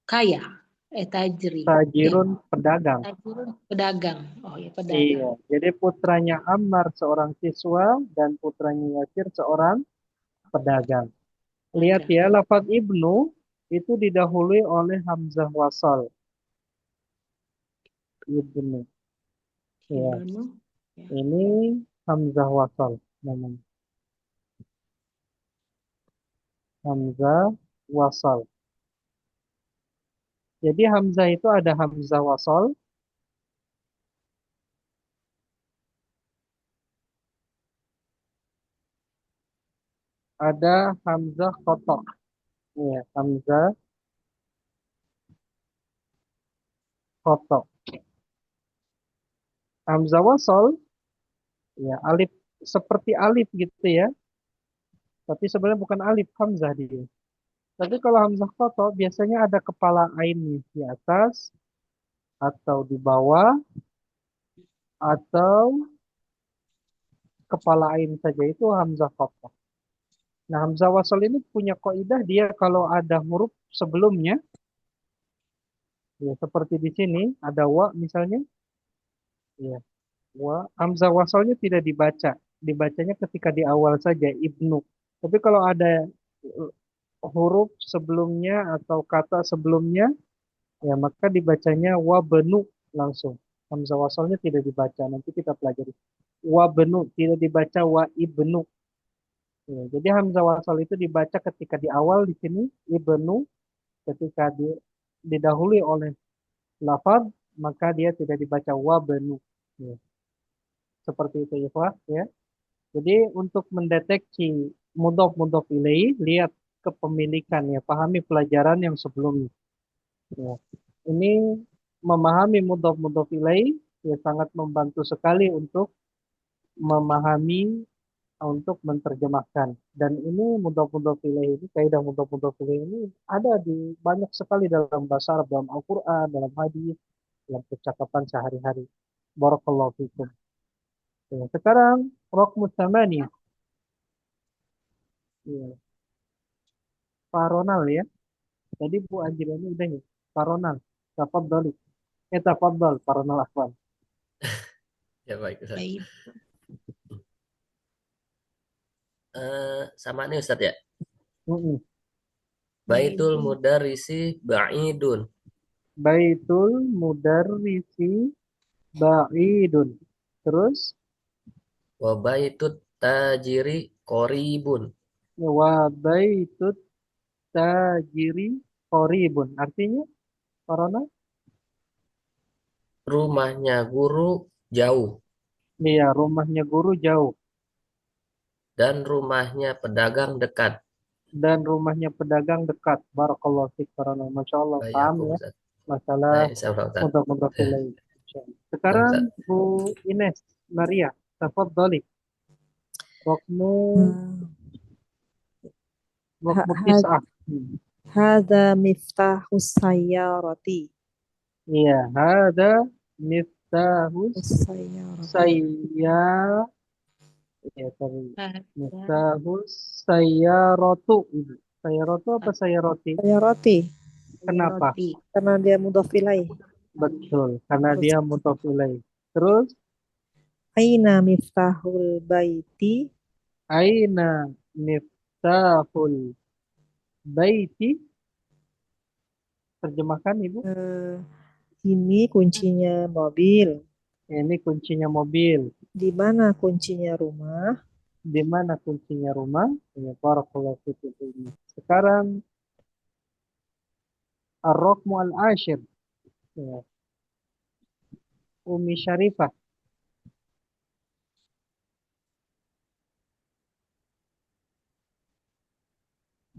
kaya. Tajirun pedagang. Tajirun pedagang. Oh ya, pedagang. Iya, jadi putranya Ammar seorang siswa dan putranya Yasir seorang pedagang. Lihat ya, lafaz ibnu itu didahului oleh hamzah wasal. Ibnu. Ya. Ini hamzah wasal namanya. Hamzah wasal. Jadi hamzah itu ada hamzah wasol, ada hamzah kotok. Ya, hamzah kotok. Hamzah wasol, ya alif seperti alif gitu ya. Tapi sebenarnya bukan alif, hamzah dia. Tapi kalau hamzah kotok biasanya ada kepala ain di atas atau di bawah atau kepala ain saja, itu hamzah kotok. Nah, hamzah wasol ini punya kaidah, dia kalau ada huruf sebelumnya, ya seperti di sini ada wa misalnya, ya wa, hamzah wasolnya tidak dibaca, dibacanya ketika di awal saja ibnu. Tapi kalau ada huruf sebelumnya atau kata sebelumnya, ya maka dibacanya wa benu langsung. Hamzah wasolnya tidak dibaca, nanti kita pelajari. Wa benu tidak dibaca wa ibnu. Ya, jadi hamzah wasol itu dibaca ketika di awal di sini ibnu, ketika didahului oleh lafaz maka dia tidak dibaca wa benu. Ya, seperti itu ya. Jadi untuk mendeteksi mudhof ilaih, lihat kepemilikan ya, pahami pelajaran yang sebelumnya. Ya. Ini memahami mudhof ilaih ya sangat membantu sekali untuk memahami, untuk menerjemahkan. Dan ini mudhof ilaih ini, kaidah mudhof ilaih ini ada di banyak sekali dalam bahasa Arab, dalam Al-Qur'an, dalam hadis, dalam percakapan sehari-hari. Barakallahu fikum. Ya, sekarang raqmus tsamaniyah. Ya. Pak Ronald ya. Tadi Bu Anjirani udah ya. Pak Ronald, tafadhali. Tafadhal Pak Ronald Afwan. Ya baik Ustaz. Baik. Sama nih Ustaz ya. Baitul Baidun. mudarrisi ba'idun. Baitul mudarrisi ba'idun. Terus Wa baitut tajiri qoribun. wa baitut tajiri qoribun. Artinya Pak Ronald? Rumahnya guru jauh Iya, rumahnya guru jauh dan rumahnya pedagang dekat. dan rumahnya pedagang dekat. Barakallahu fiik Pak Ronald. Masya Allah, Baik, paham aku, ya Ustaz. masalah Baik, insyaallah, Ustaz. mudhof ilaih. Sekarang Ustaz. Bu Ines Maria, tafadhali. Rokmu tis'ah. Hada miftahus sayyarati. Iya, hada miftahus sayyar. Ya, tadi. Miftahus sayyaratu. Sayyaratu apa sayyaroti? Sayyarati. Kenapa? Karena dia mudhof ilaih. Betul, karena dia mudhof ilaih. Terus Aina miftahul baiti. aina miftahul baiti. Terjemahkan Ibu. Ini kuncinya mobil. Ini kuncinya mobil. Di mana kuncinya rumah? Di mana kuncinya rumah? Ya, barakallahu fiik. Sekarang ar-raqmu al-ashir. Ya. Umi Syarifah.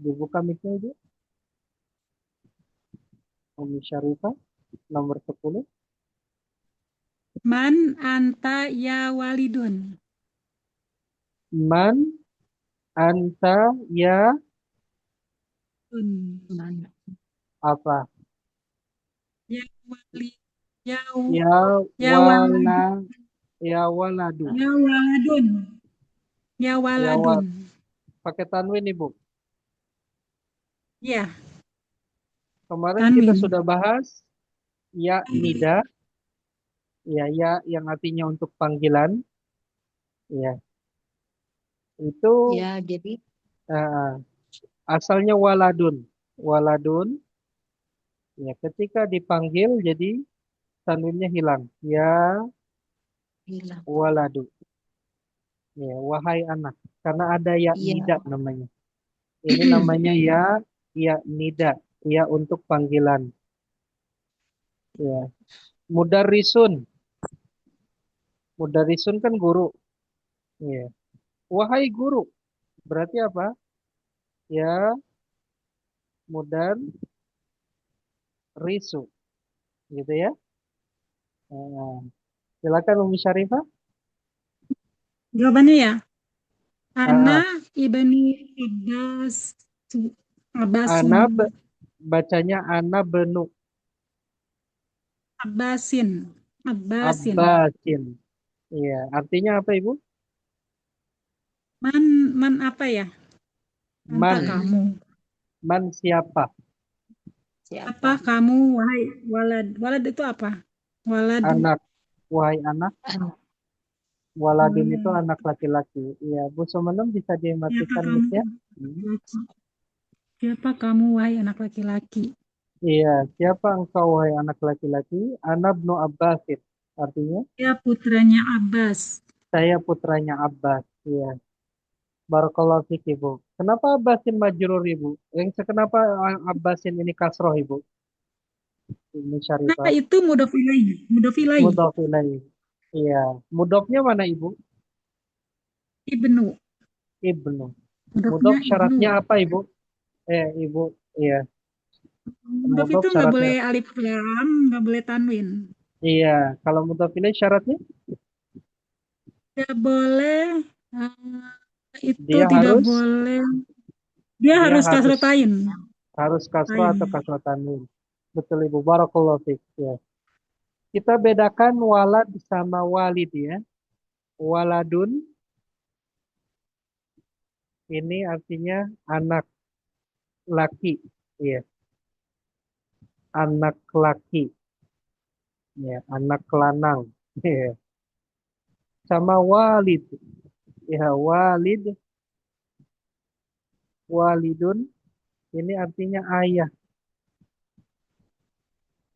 Dibuka mic-nya Ibu. Umi Syarifah nomor 10. Man anta ya walidun. Man anta ya Man. apa? Ya wali. Ya waladu. Ya waladun. Ya waladun. Pakai tanwin Ibu. Ya. Kemarin Tanwin. kita sudah bahas ya nida. Ya yang artinya untuk panggilan. Ya. Itu Ya, jadi asalnya waladun. Waladun. Ya, ketika dipanggil jadi tanwinnya hilang. Ya hilang. waladu. Ya, wahai anak. Karena ada ya nida namanya. Ini namanya ya nida. Ya untuk panggilan. Ya. Mudarrisun. Mudarrisun kan guru. Ya. Wahai guru. Berarti apa? Ya, mudarrisu. Gitu ya. Nah, silakan Umi Syarifah. Jawabannya ya. Ah, Ana ah. ibni Abbas. Abbasun. Ana bacanya ana benu. Abbasin. Abbasin. Abbasin. Iya, artinya apa Ibu? Man apa ya? Anta Man. kamu. Man siapa? Apa kamu, wahai walad. Walad itu apa? Waladu. Anak. Wahai anak. Waladun itu anak laki-laki. Iya, Bu Sumenem bisa Siapa dimatikan kamu? mic-nya. Siapa kamu, wahai anak laki-laki? Iya, siapa engkau wahai anak laki-laki? Ana bnu Abbasin. Artinya, Dia putranya Abbas. saya putranya Abbas. Iya. Barakallahu fiik, Ibu. Kenapa Abbasin majrur, Ibu? Kenapa Abbasin ini kasroh, Ibu? Ini Nah, Syarifah. itu mudhof ilaih. Mudhof ilaih. Mudhof ilaih. Iya. Mudhofnya mana, Ibu? Ibnu. Ibnu. Mudhofnya Mudhof ibnu. syaratnya apa, Ibu? Ibu. Iya. Mudhof Mudhof itu nggak syaratnya. boleh alif lam, nggak boleh tanwin. Iya. Kalau mudhof ilaih syaratnya? Tidak boleh. Itu Dia tidak harus. boleh. Dia Dia harus harus. kasrotain. Harus kasroh atau kasroh tanwin. Betul Ibu. Barakallahu fiik. Ya. Kita bedakan walad sama walid ya. Waladun ini artinya anak laki, ya. Anak laki, ya. Anak lanang, ya. Sama walid, ya. Walidun ini artinya ayah,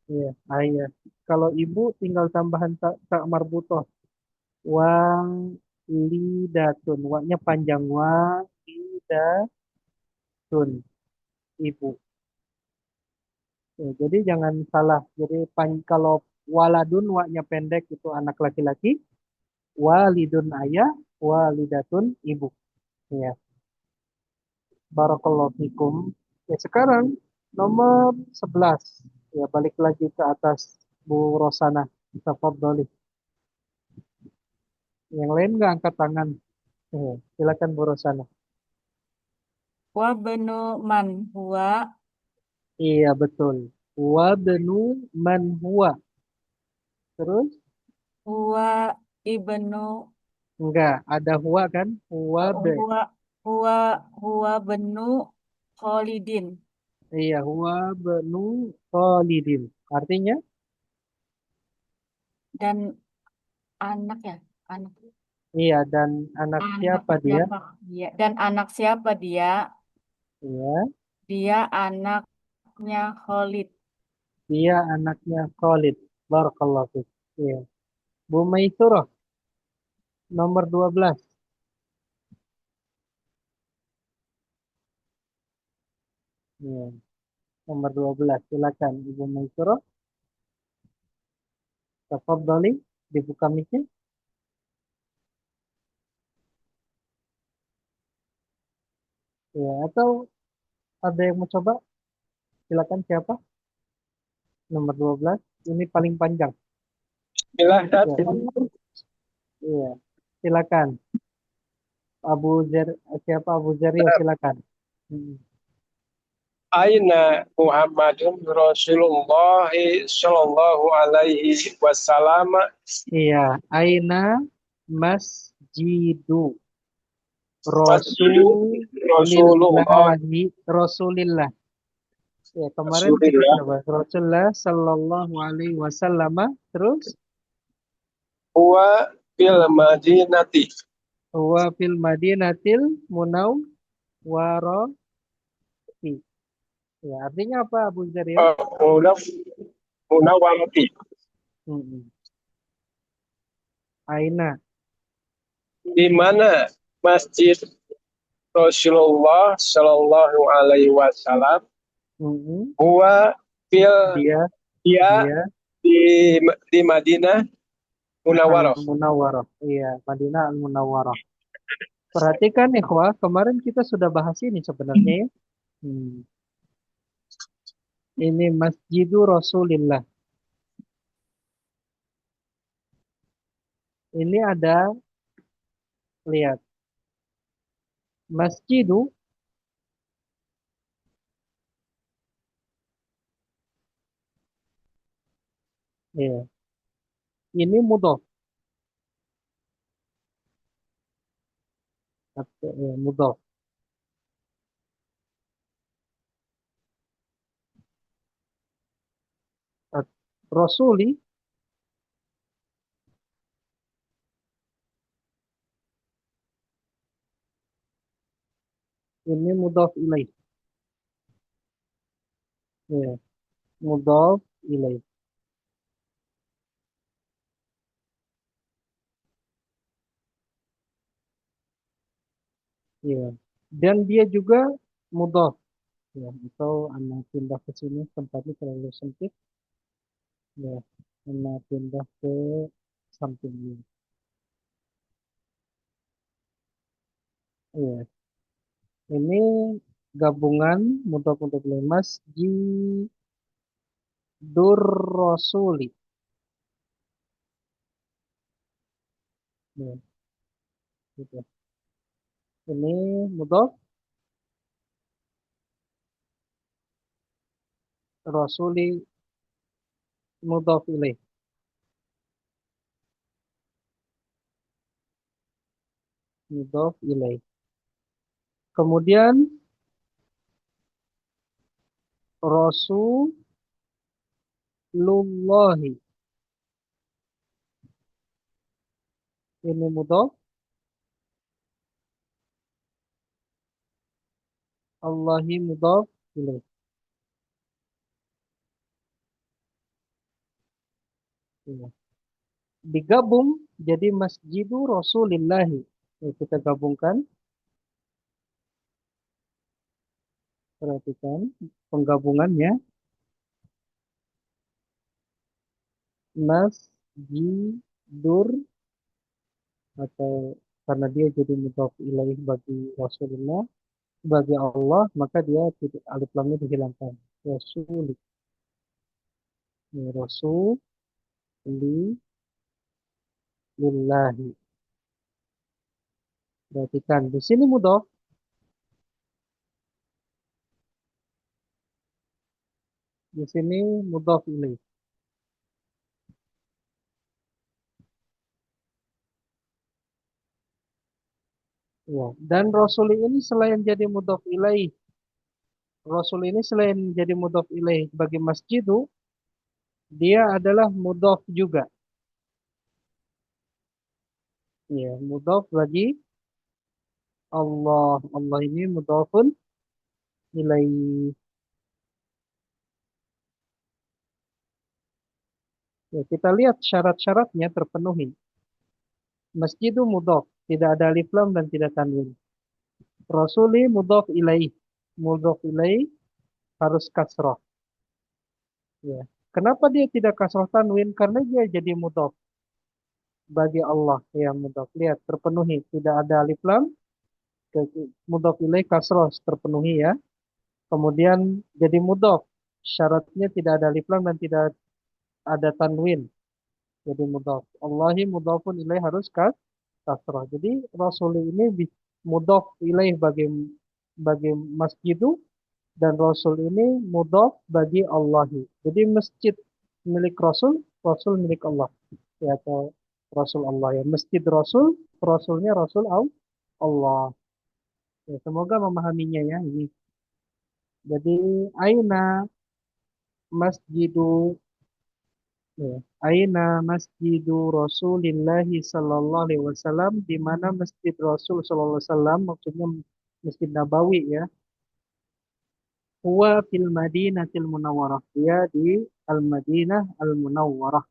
ya. Ayah. Kalau ibu tinggal tambahan tak marbutoh. Walidatun, wa-nya panjang, walidatun, ibu. Ya, jadi jangan salah. Jadi kalau waladun wa-nya pendek itu anak laki-laki, walidun ayah, walidatun ibu. Ya. Barakallahu fikum. Ya, sekarang nomor 11. Ya, balik lagi ke atas Bu Rosana. Tafadhali. Yang lain nggak angkat tangan. Silakan Bu Rosana. Wa benu man huwa. Iya, betul. Wa benu man huwa. Terus? Huwa ibnu. Enggak, ada huwa kan? Huwa benu Khalidin. Iya, huwa benu Khalidin. Artinya? Dan anak ya, anak. Iya, dan anak siapa dia? Iya, dan anak siapa dia? Iya. Dia anaknya Khalid. Dia anaknya Khalid. Barakallahu fiik. Iya. Bu Maisurah. Nomor 12. Iya. Nomor 12. Silakan Ibu Maisurah. Tafadhali dibuka mic-nya. Ya, atau ada yang mau coba? Silakan siapa? Nomor 12. Ini paling panjang. Silakan. Iya. Silakan. Siapa Abu Zerio, silakan. Aina Muhammadun Rasulullah sallallahu alaihi wasallam. Iya, aina masjidu Rasulillah. Ya, kemarin kita sudah bahas Rasulullah sallallahu alaihi wasallam. Terus? Huwa fil madinati. Huwa fil madinatil munawwarati. Ya, artinya apa Abu Zaria? Munawwarati. Aina. Di mana masjid Rasulullah sallallahu alaihi wasallam? Huwa fil dia di Madinah Munawwarah. Al-Munawwarah. Iya, Madinah Al-Munawwarah. Perhatikan ikhwah, kemarin kita sudah bahas ini sebenarnya ya. Ini Masjidu Rasulillah. Ini ada, lihat. Masjidu ya. Ini mudhof. Mudhof. Rasuli ini mudhof ilaih. Ya, mudhof ilaih. Ya. Dan dia juga mudhof. Ya, atau anak pindah ke sini tempatnya terlalu sempit. Ya, anak pindah ke sampingnya. Ya. Ini gabungan mudhof ilaih Masjidur Rasuli. Ya, gitu. Ini mudhof Rasuli mudhof ilaih. Mudhof ilaih. Kemudian Rasulullahi ini mudhof, Allahi mudhof ilaih. Ya. Digabung jadi Masjidu Rasulillahi. Ya, kita gabungkan. Perhatikan penggabungannya. Masjidur, atau karena dia jadi mudhof ilaih bagi Rasulullah, bagi Allah, maka dia titik alif lamnya dihilangkan. Rasul, ya, Rasul lillahi. Perhatikan di sini mudhof, di sini mudhof ilaih. Ya, dan Rasul ini selain jadi mudhof ilaih, Rasul ini selain jadi mudhof ilaih bagi masjidu, dia adalah mudhof juga. Ya, mudhof bagi Allah. Allah ini mudhofun ilaih. Ya, kita lihat syarat-syaratnya terpenuhi. Masjidu mudhof, tidak ada alif lam dan tidak tanwin. Rasuli mudhof ilaih. Mudhof ilaih harus kasrah. Ya. Kenapa dia tidak kasrah tanwin? Karena dia jadi mudhof bagi Allah yang mudhof. Lihat, terpenuhi, tidak ada alif lam, mudhof ilaih kasrah terpenuhi ya. Kemudian jadi mudhof, syaratnya tidak ada alif lam dan tidak ada tanwin. Jadi mudhof. Allahi mudhofun ilaih harus kasrah. Jadi Rasul ini mudhof ilaih bagi masjidu, dan Rasul ini mudhof bagi Allahi. Jadi masjid milik Rasul, Rasul milik Allah. Ya, atau Rasul Allah ya. Masjid Rasul, Rasulnya Rasul Allah. Ya, semoga memahaminya ya ini. Jadi aina masjidu, ya, aina masjidu Rasulillahi sallallahu alaihi wasallam, di mana masjid Rasul sallallahu alaihi wasallam, maksudnya Masjid Nabawi ya. Huwa fil Madinatil Munawwarah, dia di Al-Madinah Al-Munawwarah.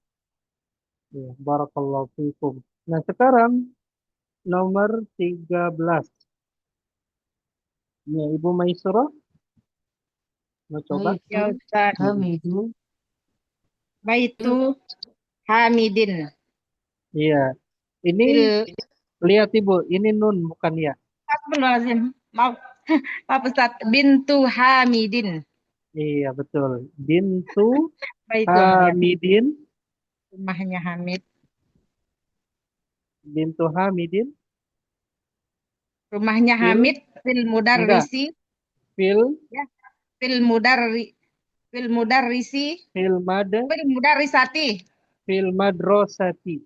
Ya, barakallahu fikum. Nah, sekarang nomor 13. Ya, Ibu Maisarah mau coba? Ya Ustaz. Hamidu Baitu Hamidin. Iya. Ini Fil lihat Ibu, ini nun bukan ya. Astagfirullahaladzim. Maaf. Maaf Ustaz. Bintu Hamidin. Iya, betul. Bintu Baitu ya. Hamidin, Rumahnya Hamid. bintu Hamidin, Rumahnya fil Hamid fil enggak, mudarrisi. fil Ya. Fil mudarri fil mudarrisi. fil mad Fil mudarrisati. fil madrosati.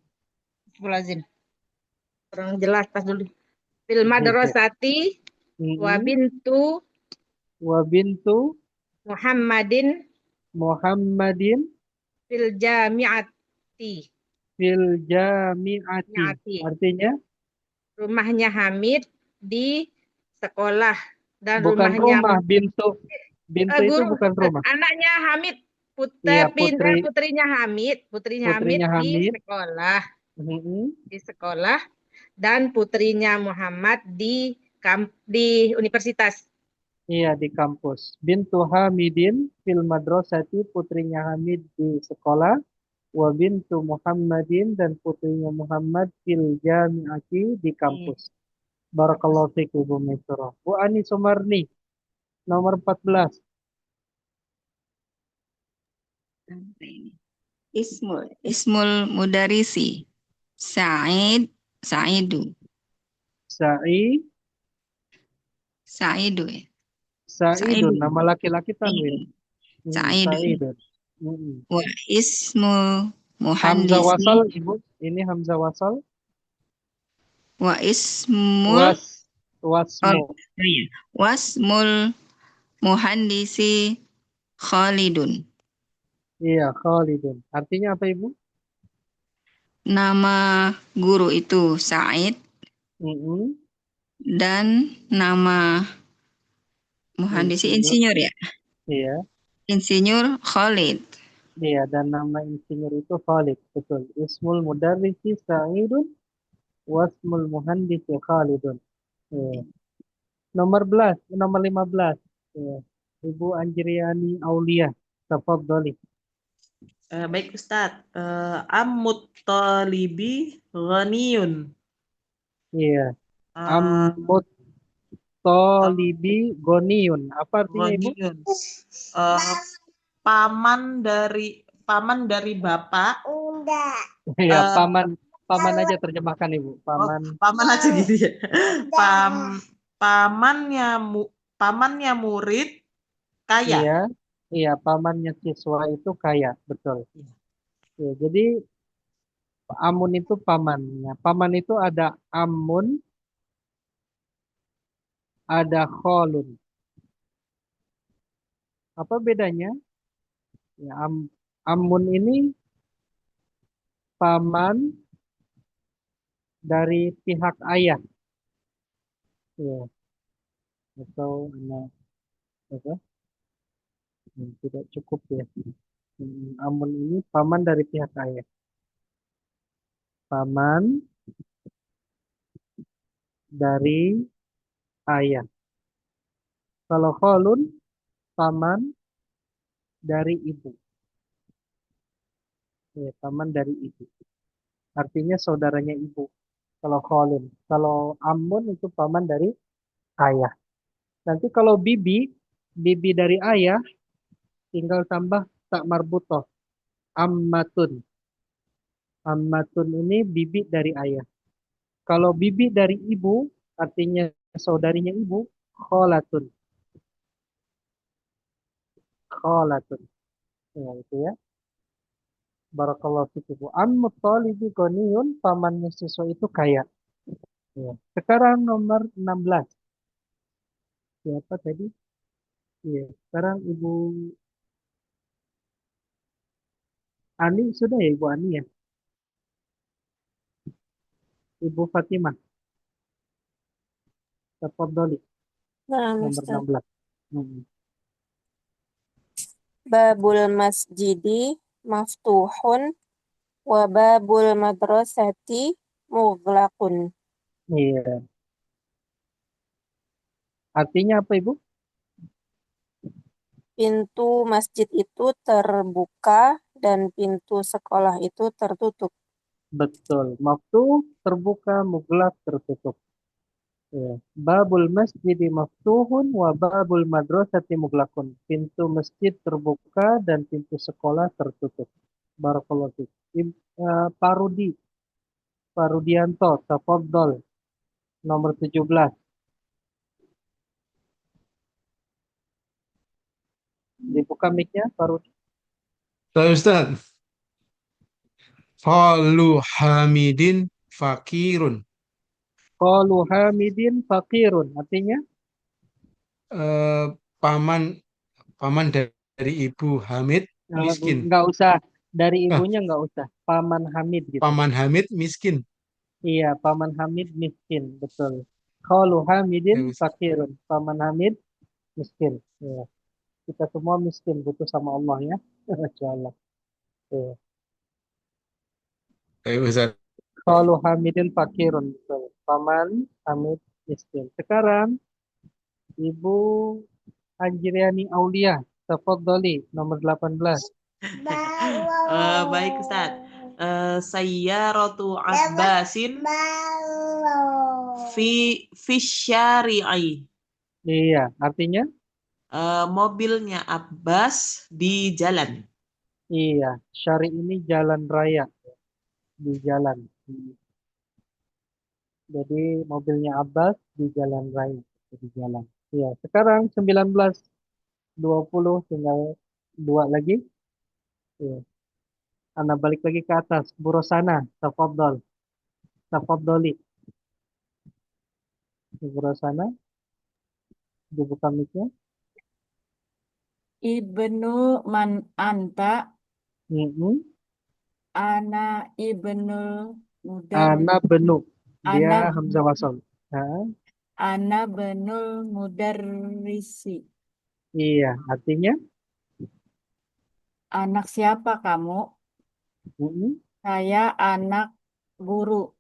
Astagfirullahaladzim. Kurang jelas tas dulu. Fil madrasati wa bintu Wa bintu Muhammadin Muhammadin fil jami'ati. fil jami'ati. Jami'ati. Artinya Rumahnya Hamid di sekolah dan bukan rumahnya rumah, bintu. Bintu itu guru bukan rumah. anaknya Hamid Iya, putri putrinya Hamid putrinya di Hamid. sekolah Mm-mm. dan putrinya Muhammad di universitas. Iya, di kampus. Bintu Hamidin fil madrasati, putrinya Hamid di sekolah. Wa bintu Muhammadin, dan putrinya Muhammad fil jami'ati, di kampus. Barakallahu fikum Bu Maisarah. Bu Ani Sumarni, nomor 14. Ismul mudarisi. Sa'idu. Sa'idu ya. Sa'idun, nama laki-laki tanwin. Sa'idun. Sa'idun. Wa ismu Hamzah muhandisi. wasal, Ibu. Ini Hamzah wasal. Wa ismul Wasmu. wasmul muhandisi Khalidun. Iya, Khalidun. Artinya apa, Ibu? Nama guru itu Said dan nama muhandisi insinyur ya. Iya. Insinyur Khalid. Iya, dan nama insinyur itu Khalid, betul. Ismul mudarrisi Sa'idun, wasmul muhandisi Khalidun. Iya. Nomor 15. Iya. Ibu Anjriani Aulia, tafadhali. Baik Ustadz, Ammut Talibi Ghaniyun. Iya. Ammut Talibi Ghaniyun. Apa artinya Ibu? Ghaniyun. Paman dari bapak. Iya, paman aja terjemahkan Ibu. Paman aja gitu ya. Pamannya murid kaya. Iya, pamannya siswa itu kaya, betul. Ya, jadi amun itu pamannya. Paman itu ada amun, ada kholun. Apa bedanya? Ya, amun ini paman dari pihak ayah. Ya. Atau anak apa? Tidak cukup ya. Amun ini paman dari pihak ayah. Paman dari ayah. Kalau kholun, paman dari ibu. Ya, paman dari ibu. Artinya saudaranya ibu. Kalau kholun. Kalau amun itu paman dari ayah. Nanti kalau bibi dari ayah, tinggal tambah tak marbutoh. Ammatun. Ammatun ini bibi dari ayah. Kalau bibi dari ibu, artinya saudarinya ibu, kholatun. Kholatun. Ya, itu ya. Barakallahu fikum. Ammut talibi ghaniyun, pamannya siswa itu kaya. Ya. Sekarang nomor 16. Siapa tadi? Ya, sekarang Ibu Ani sudah ya, Ibu Ani ya? Ibu Fatimah. Tafadhali. Nomor Ustaz. 16. Babul masjidi maftuhun wa babul madrasati mughlaqun. Iya. Artinya apa, Ibu? Pintu masjid itu terbuka dan pintu sekolah itu tertutup. Betul. Maftuh terbuka, muglak tertutup. Ya. Babul masjidi maftuhun wa babul madrasati muglakun. Pintu masjid terbuka dan pintu sekolah tertutup. Barakallahu fiik. Pak Rudianto, tafadhol. Nomor 17. Dibuka mic-nya, Pak Rudi. Ustaz. Qalu hamidin fakirun. Qalu hamidin fakirun. Artinya? Paman dari ibu Hamid miskin. Nggak usah. Dari ibunya nggak usah. Paman Hamid gitu. Paman Hamid miskin. Iya, Paman Hamid miskin. Betul. Qalu hamidin fakirun. Paman Hamid miskin. Ya. Kita semua miskin, butuh sama Allah ya. Insyaallah. Ya. Ustaz. Qalu hamidin fakirun. Betul. Paman Hamid miskin. Sekarang Ibu Anjriani Aulia, tafadhali nomor 18. Baik Ustaz. Sayyaratu Abbasin fi syari'i. Iya, artinya? Mobilnya Abbas di jalan. Iya, syari ini jalan raya. Di jalan. Jadi mobilnya Abbas di jalan raya. Di jalan. Iya, sekarang 19, 20, tinggal 2 lagi. Iya. Ana balik lagi ke atas. Bu Rosana, tafadhol. Tafadholi. Bu Rosana. Dibuka mic-nya. Ibnu man anta. Ana ibnu Ana benu. Dia Ana hamzah wasal. Ana benul mudarrisi. Iya, artinya? Anak siapa kamu? Saya anak guru.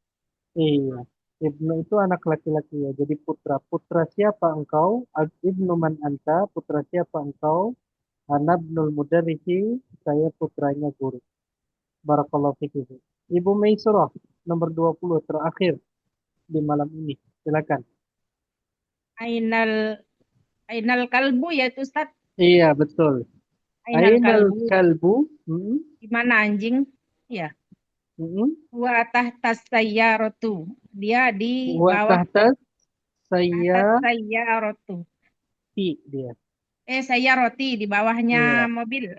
Iya. Ibnu itu anak laki-laki ya. Jadi putra. Putra siapa engkau? Ibnu man anta. Putra siapa engkau? Ana ibnul mudarrisi. Saya putranya guru. Barakallahu fikum. Ibu Maisurah, nomor 20 terakhir di malam ini. Silakan. Ainal kalbu ya itu Ustaz. Iya, betul. Ainal kalbu. Di mana anjing? Ya. Wa tahtas sayyaratu. Dia di Wa bawah tahtas sayyaratu. Dia. Sayyaroti di bawahnya mobil.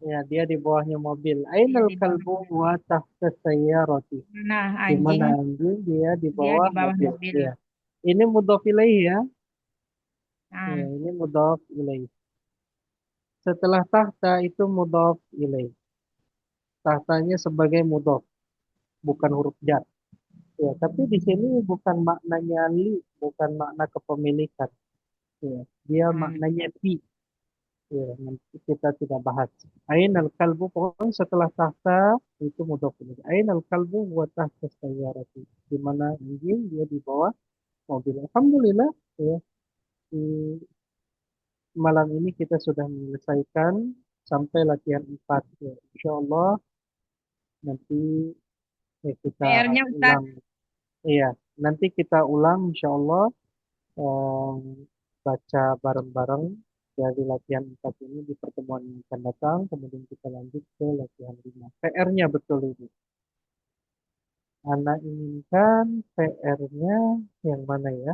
Ya, dia di bawahnya mobil. Ainal kalbu wa tahtas sayyarati. Nah, Di anjing. mana anjing? Dia di bawah, mobil. mobil. Ya. Ini mudhof ilaih ya. Nah. Ya, ini mudhof ilaih. Setelah tahta itu mudhof ilaih. Tahtanya sebagai mudhof, bukan huruf jar. Ya, tapi di sini bukan maknanya li, bukan makna kepemilikan. Ya, dia maknanya fi. Ya, nanti kita tidak bahas. Ainal kalbu, pokoknya setelah tahta itu mudhof ilaih. Ainal kalbu wa tahta sayyarati. Di mana anjing, dia di bawah mobil. Alhamdulillah ya. Di malam ini kita sudah menyelesaikan sampai latihan 4 ya. Insyaallah nanti kita PR-nya, Ustaz. ulang. Iya, nanti kita ulang insyaallah baca bareng-bareng dari latihan 4 ini di pertemuan yang akan datang, kemudian kita lanjut ke latihan 5. PR-nya betul ini. Ana inginkan PR-nya yang mana ya?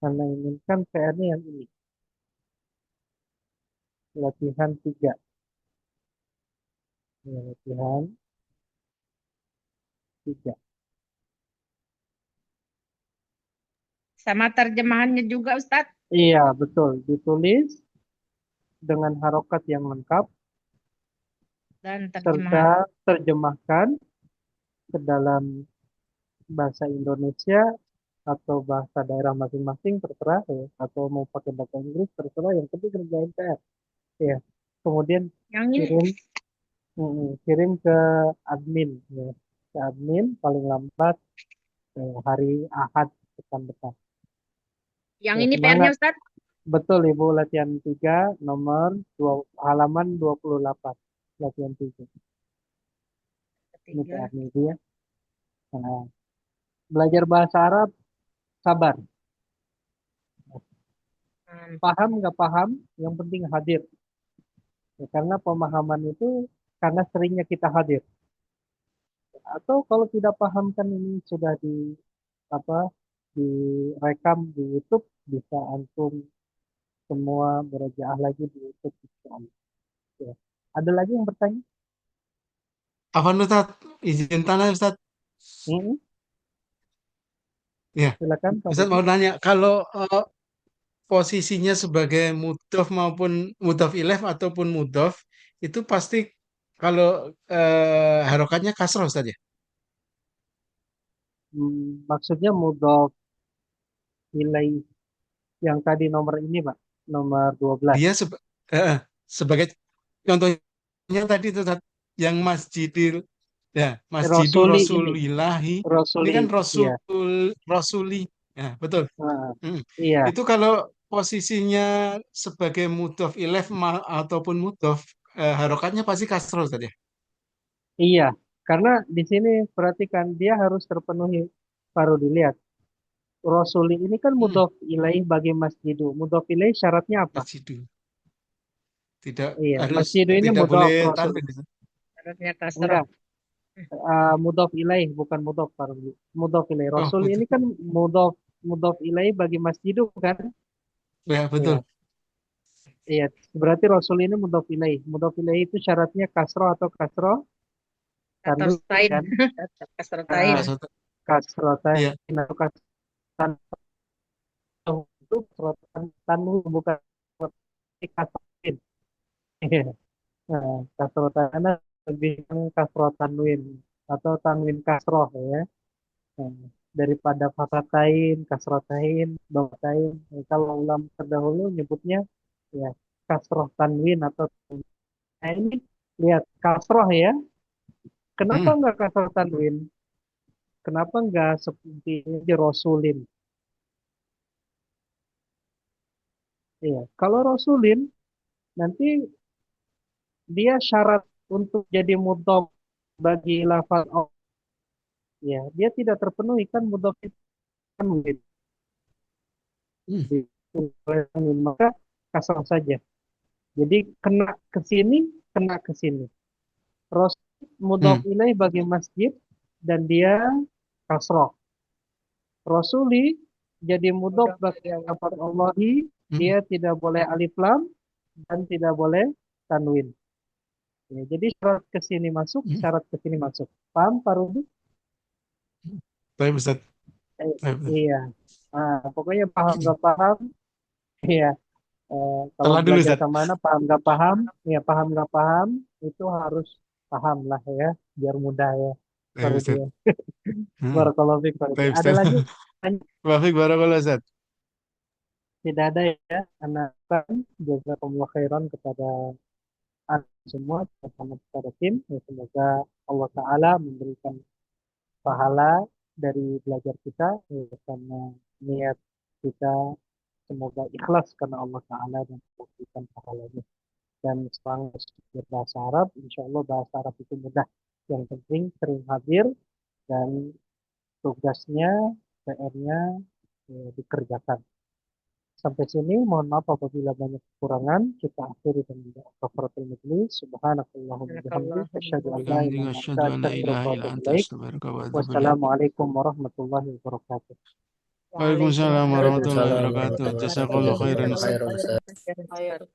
Ana inginkan PR-nya yang ini. Latihan 3. Ya, latihan 3. Sama terjemahannya juga Ustaz. Iya, betul. Ditulis dengan harokat yang lengkap Dan serta terjemahkan ke dalam bahasa Indonesia atau bahasa daerah masing-masing terserah ya, atau mau pakai bahasa Inggris terserah, yang penting kerjain PR. Ya. Kemudian kirim ke admin ya. Ke admin paling lambat hari Ahad pekan depan. Yang ya, ini PR-nya Ustaz? Betul Ibu, latihan 3 nomor halaman 28. Latihan 3. Ini Tiga. PR-nya Ibu ya. Nah, belajar bahasa Arab, sabar. Paham nggak paham, yang penting hadir. Ya, karena pemahaman itu karena seringnya kita hadir. Atau kalau tidak paham kan ini sudah direkam di YouTube, bisa antum semua berajaah lagi di YouTube. Ya. Ada lagi yang bertanya? Apa Ustaz? Izin tanya Ustaz. Ya, Silakan Pak Ustaz Budi. mau nanya, kalau posisinya sebagai mudhof maupun mudhof ilaih ataupun mudhof itu pasti kalau harokatnya kasroh Ustaz ya? Maksudnya mudhof ilaih yang tadi nomor ini Pak, nomor 12. Dia sebagai contohnya tadi itu Ustaz, yang masjidil Masjidul Rasuli ini. Rasulillahi. Ini Rasuli, kan iya. Rasuli. Ya, betul. Iya. Itu kalau posisinya sebagai mudhof ilaih ataupun mudhof, harokatnya pasti kasroh tadi ya? Iya, karena di sini perhatikan dia harus terpenuhi. Baru dilihat. Rasuli ini kan mudhof ilaih bagi masjidu. Mudhof ilaih syaratnya apa? Masjidu. Tidak Iya, harus, masjidu ini tidak mudhof boleh rasul. tanwin. Harusnya kasroh. Enggak. Mudhof ilaih bukan mudhof fardu. Mudhof ilaih. Rasul ini kan mudhof ilaih bagi masjidu kan? Ya, betul. Iya, berarti rasul ini mudhof ilaih. Mudhof ilaih itu syaratnya kasroh atau kasroh Atau tain. kan? Kasroh tain. Kasroh tain Iya. atau itu tanwin bukan kasrohin. Nah, kasroh tanwin lebih kasroh tanwin atau tanwin kasroh ya. Nah, daripada fathahtain, kasrotain, dhammatain. Kalau ulama terdahulu nyebutnya ya kasroh tanwin atau nah, ini lihat kasroh ya. Kenapa enggak kasroh tanwin? Kenapa enggak seperti di rasulin? Iya, kalau rasulin nanti dia syarat untuk jadi mudhof bagi lafaz Allah. Ya, dia tidak terpenuhi kan mudhof itu tanwin. Maka kasroh saja. Jadi kena ke sini, kena ke sini. Rasul mudhof ilaih bagi masjid dan dia kasroh. Rasuli jadi mudhof bagi lafaz Allahi, dia tidak boleh alif lam dan tidak boleh tanwin. Ya, jadi syarat ke sini masuk, syarat ke sini masuk. Paham Pak Rudi? Baik Ustaz. Iya. Pokoknya paham nggak paham, iya. Kalau Salah dulu belajar Ustaz. sama mana paham nggak paham, ya paham nggak paham itu harus paham lah ya, biar mudah ya. Baik Ustaz. Barakallahu fiik. Baik Ada Ustaz. lagi? Wafik barakallahu Ustaz. Tidak ada ya, anak jazakumullah khairan kepada semua sama kepada tim. Ya, semoga Allah Ta'ala memberikan pahala dari belajar kita ya, karena niat kita semoga ikhlas karena Allah Ta'ala dan memberikan pahalanya. Dan semangat berbahasa Arab, insya Allah bahasa Arab itu mudah. Yang penting sering hadir dan tugasnya, PR-nya dikerjakan. Sampai sini, mohon maaf apabila banyak kekurangan. Kita akhiri dengan kafaratul majlis. Subhanakallahumma bihamdika asyhadu an la ilaha illa anta astaghfiruka wa atubu ilaik. Wassalamualaikum warahmatullahi wabarakatuh. Waalaikumsalam warahmatullahi wabarakatuh. Jazakallahu khairan Ustaz. Khairan.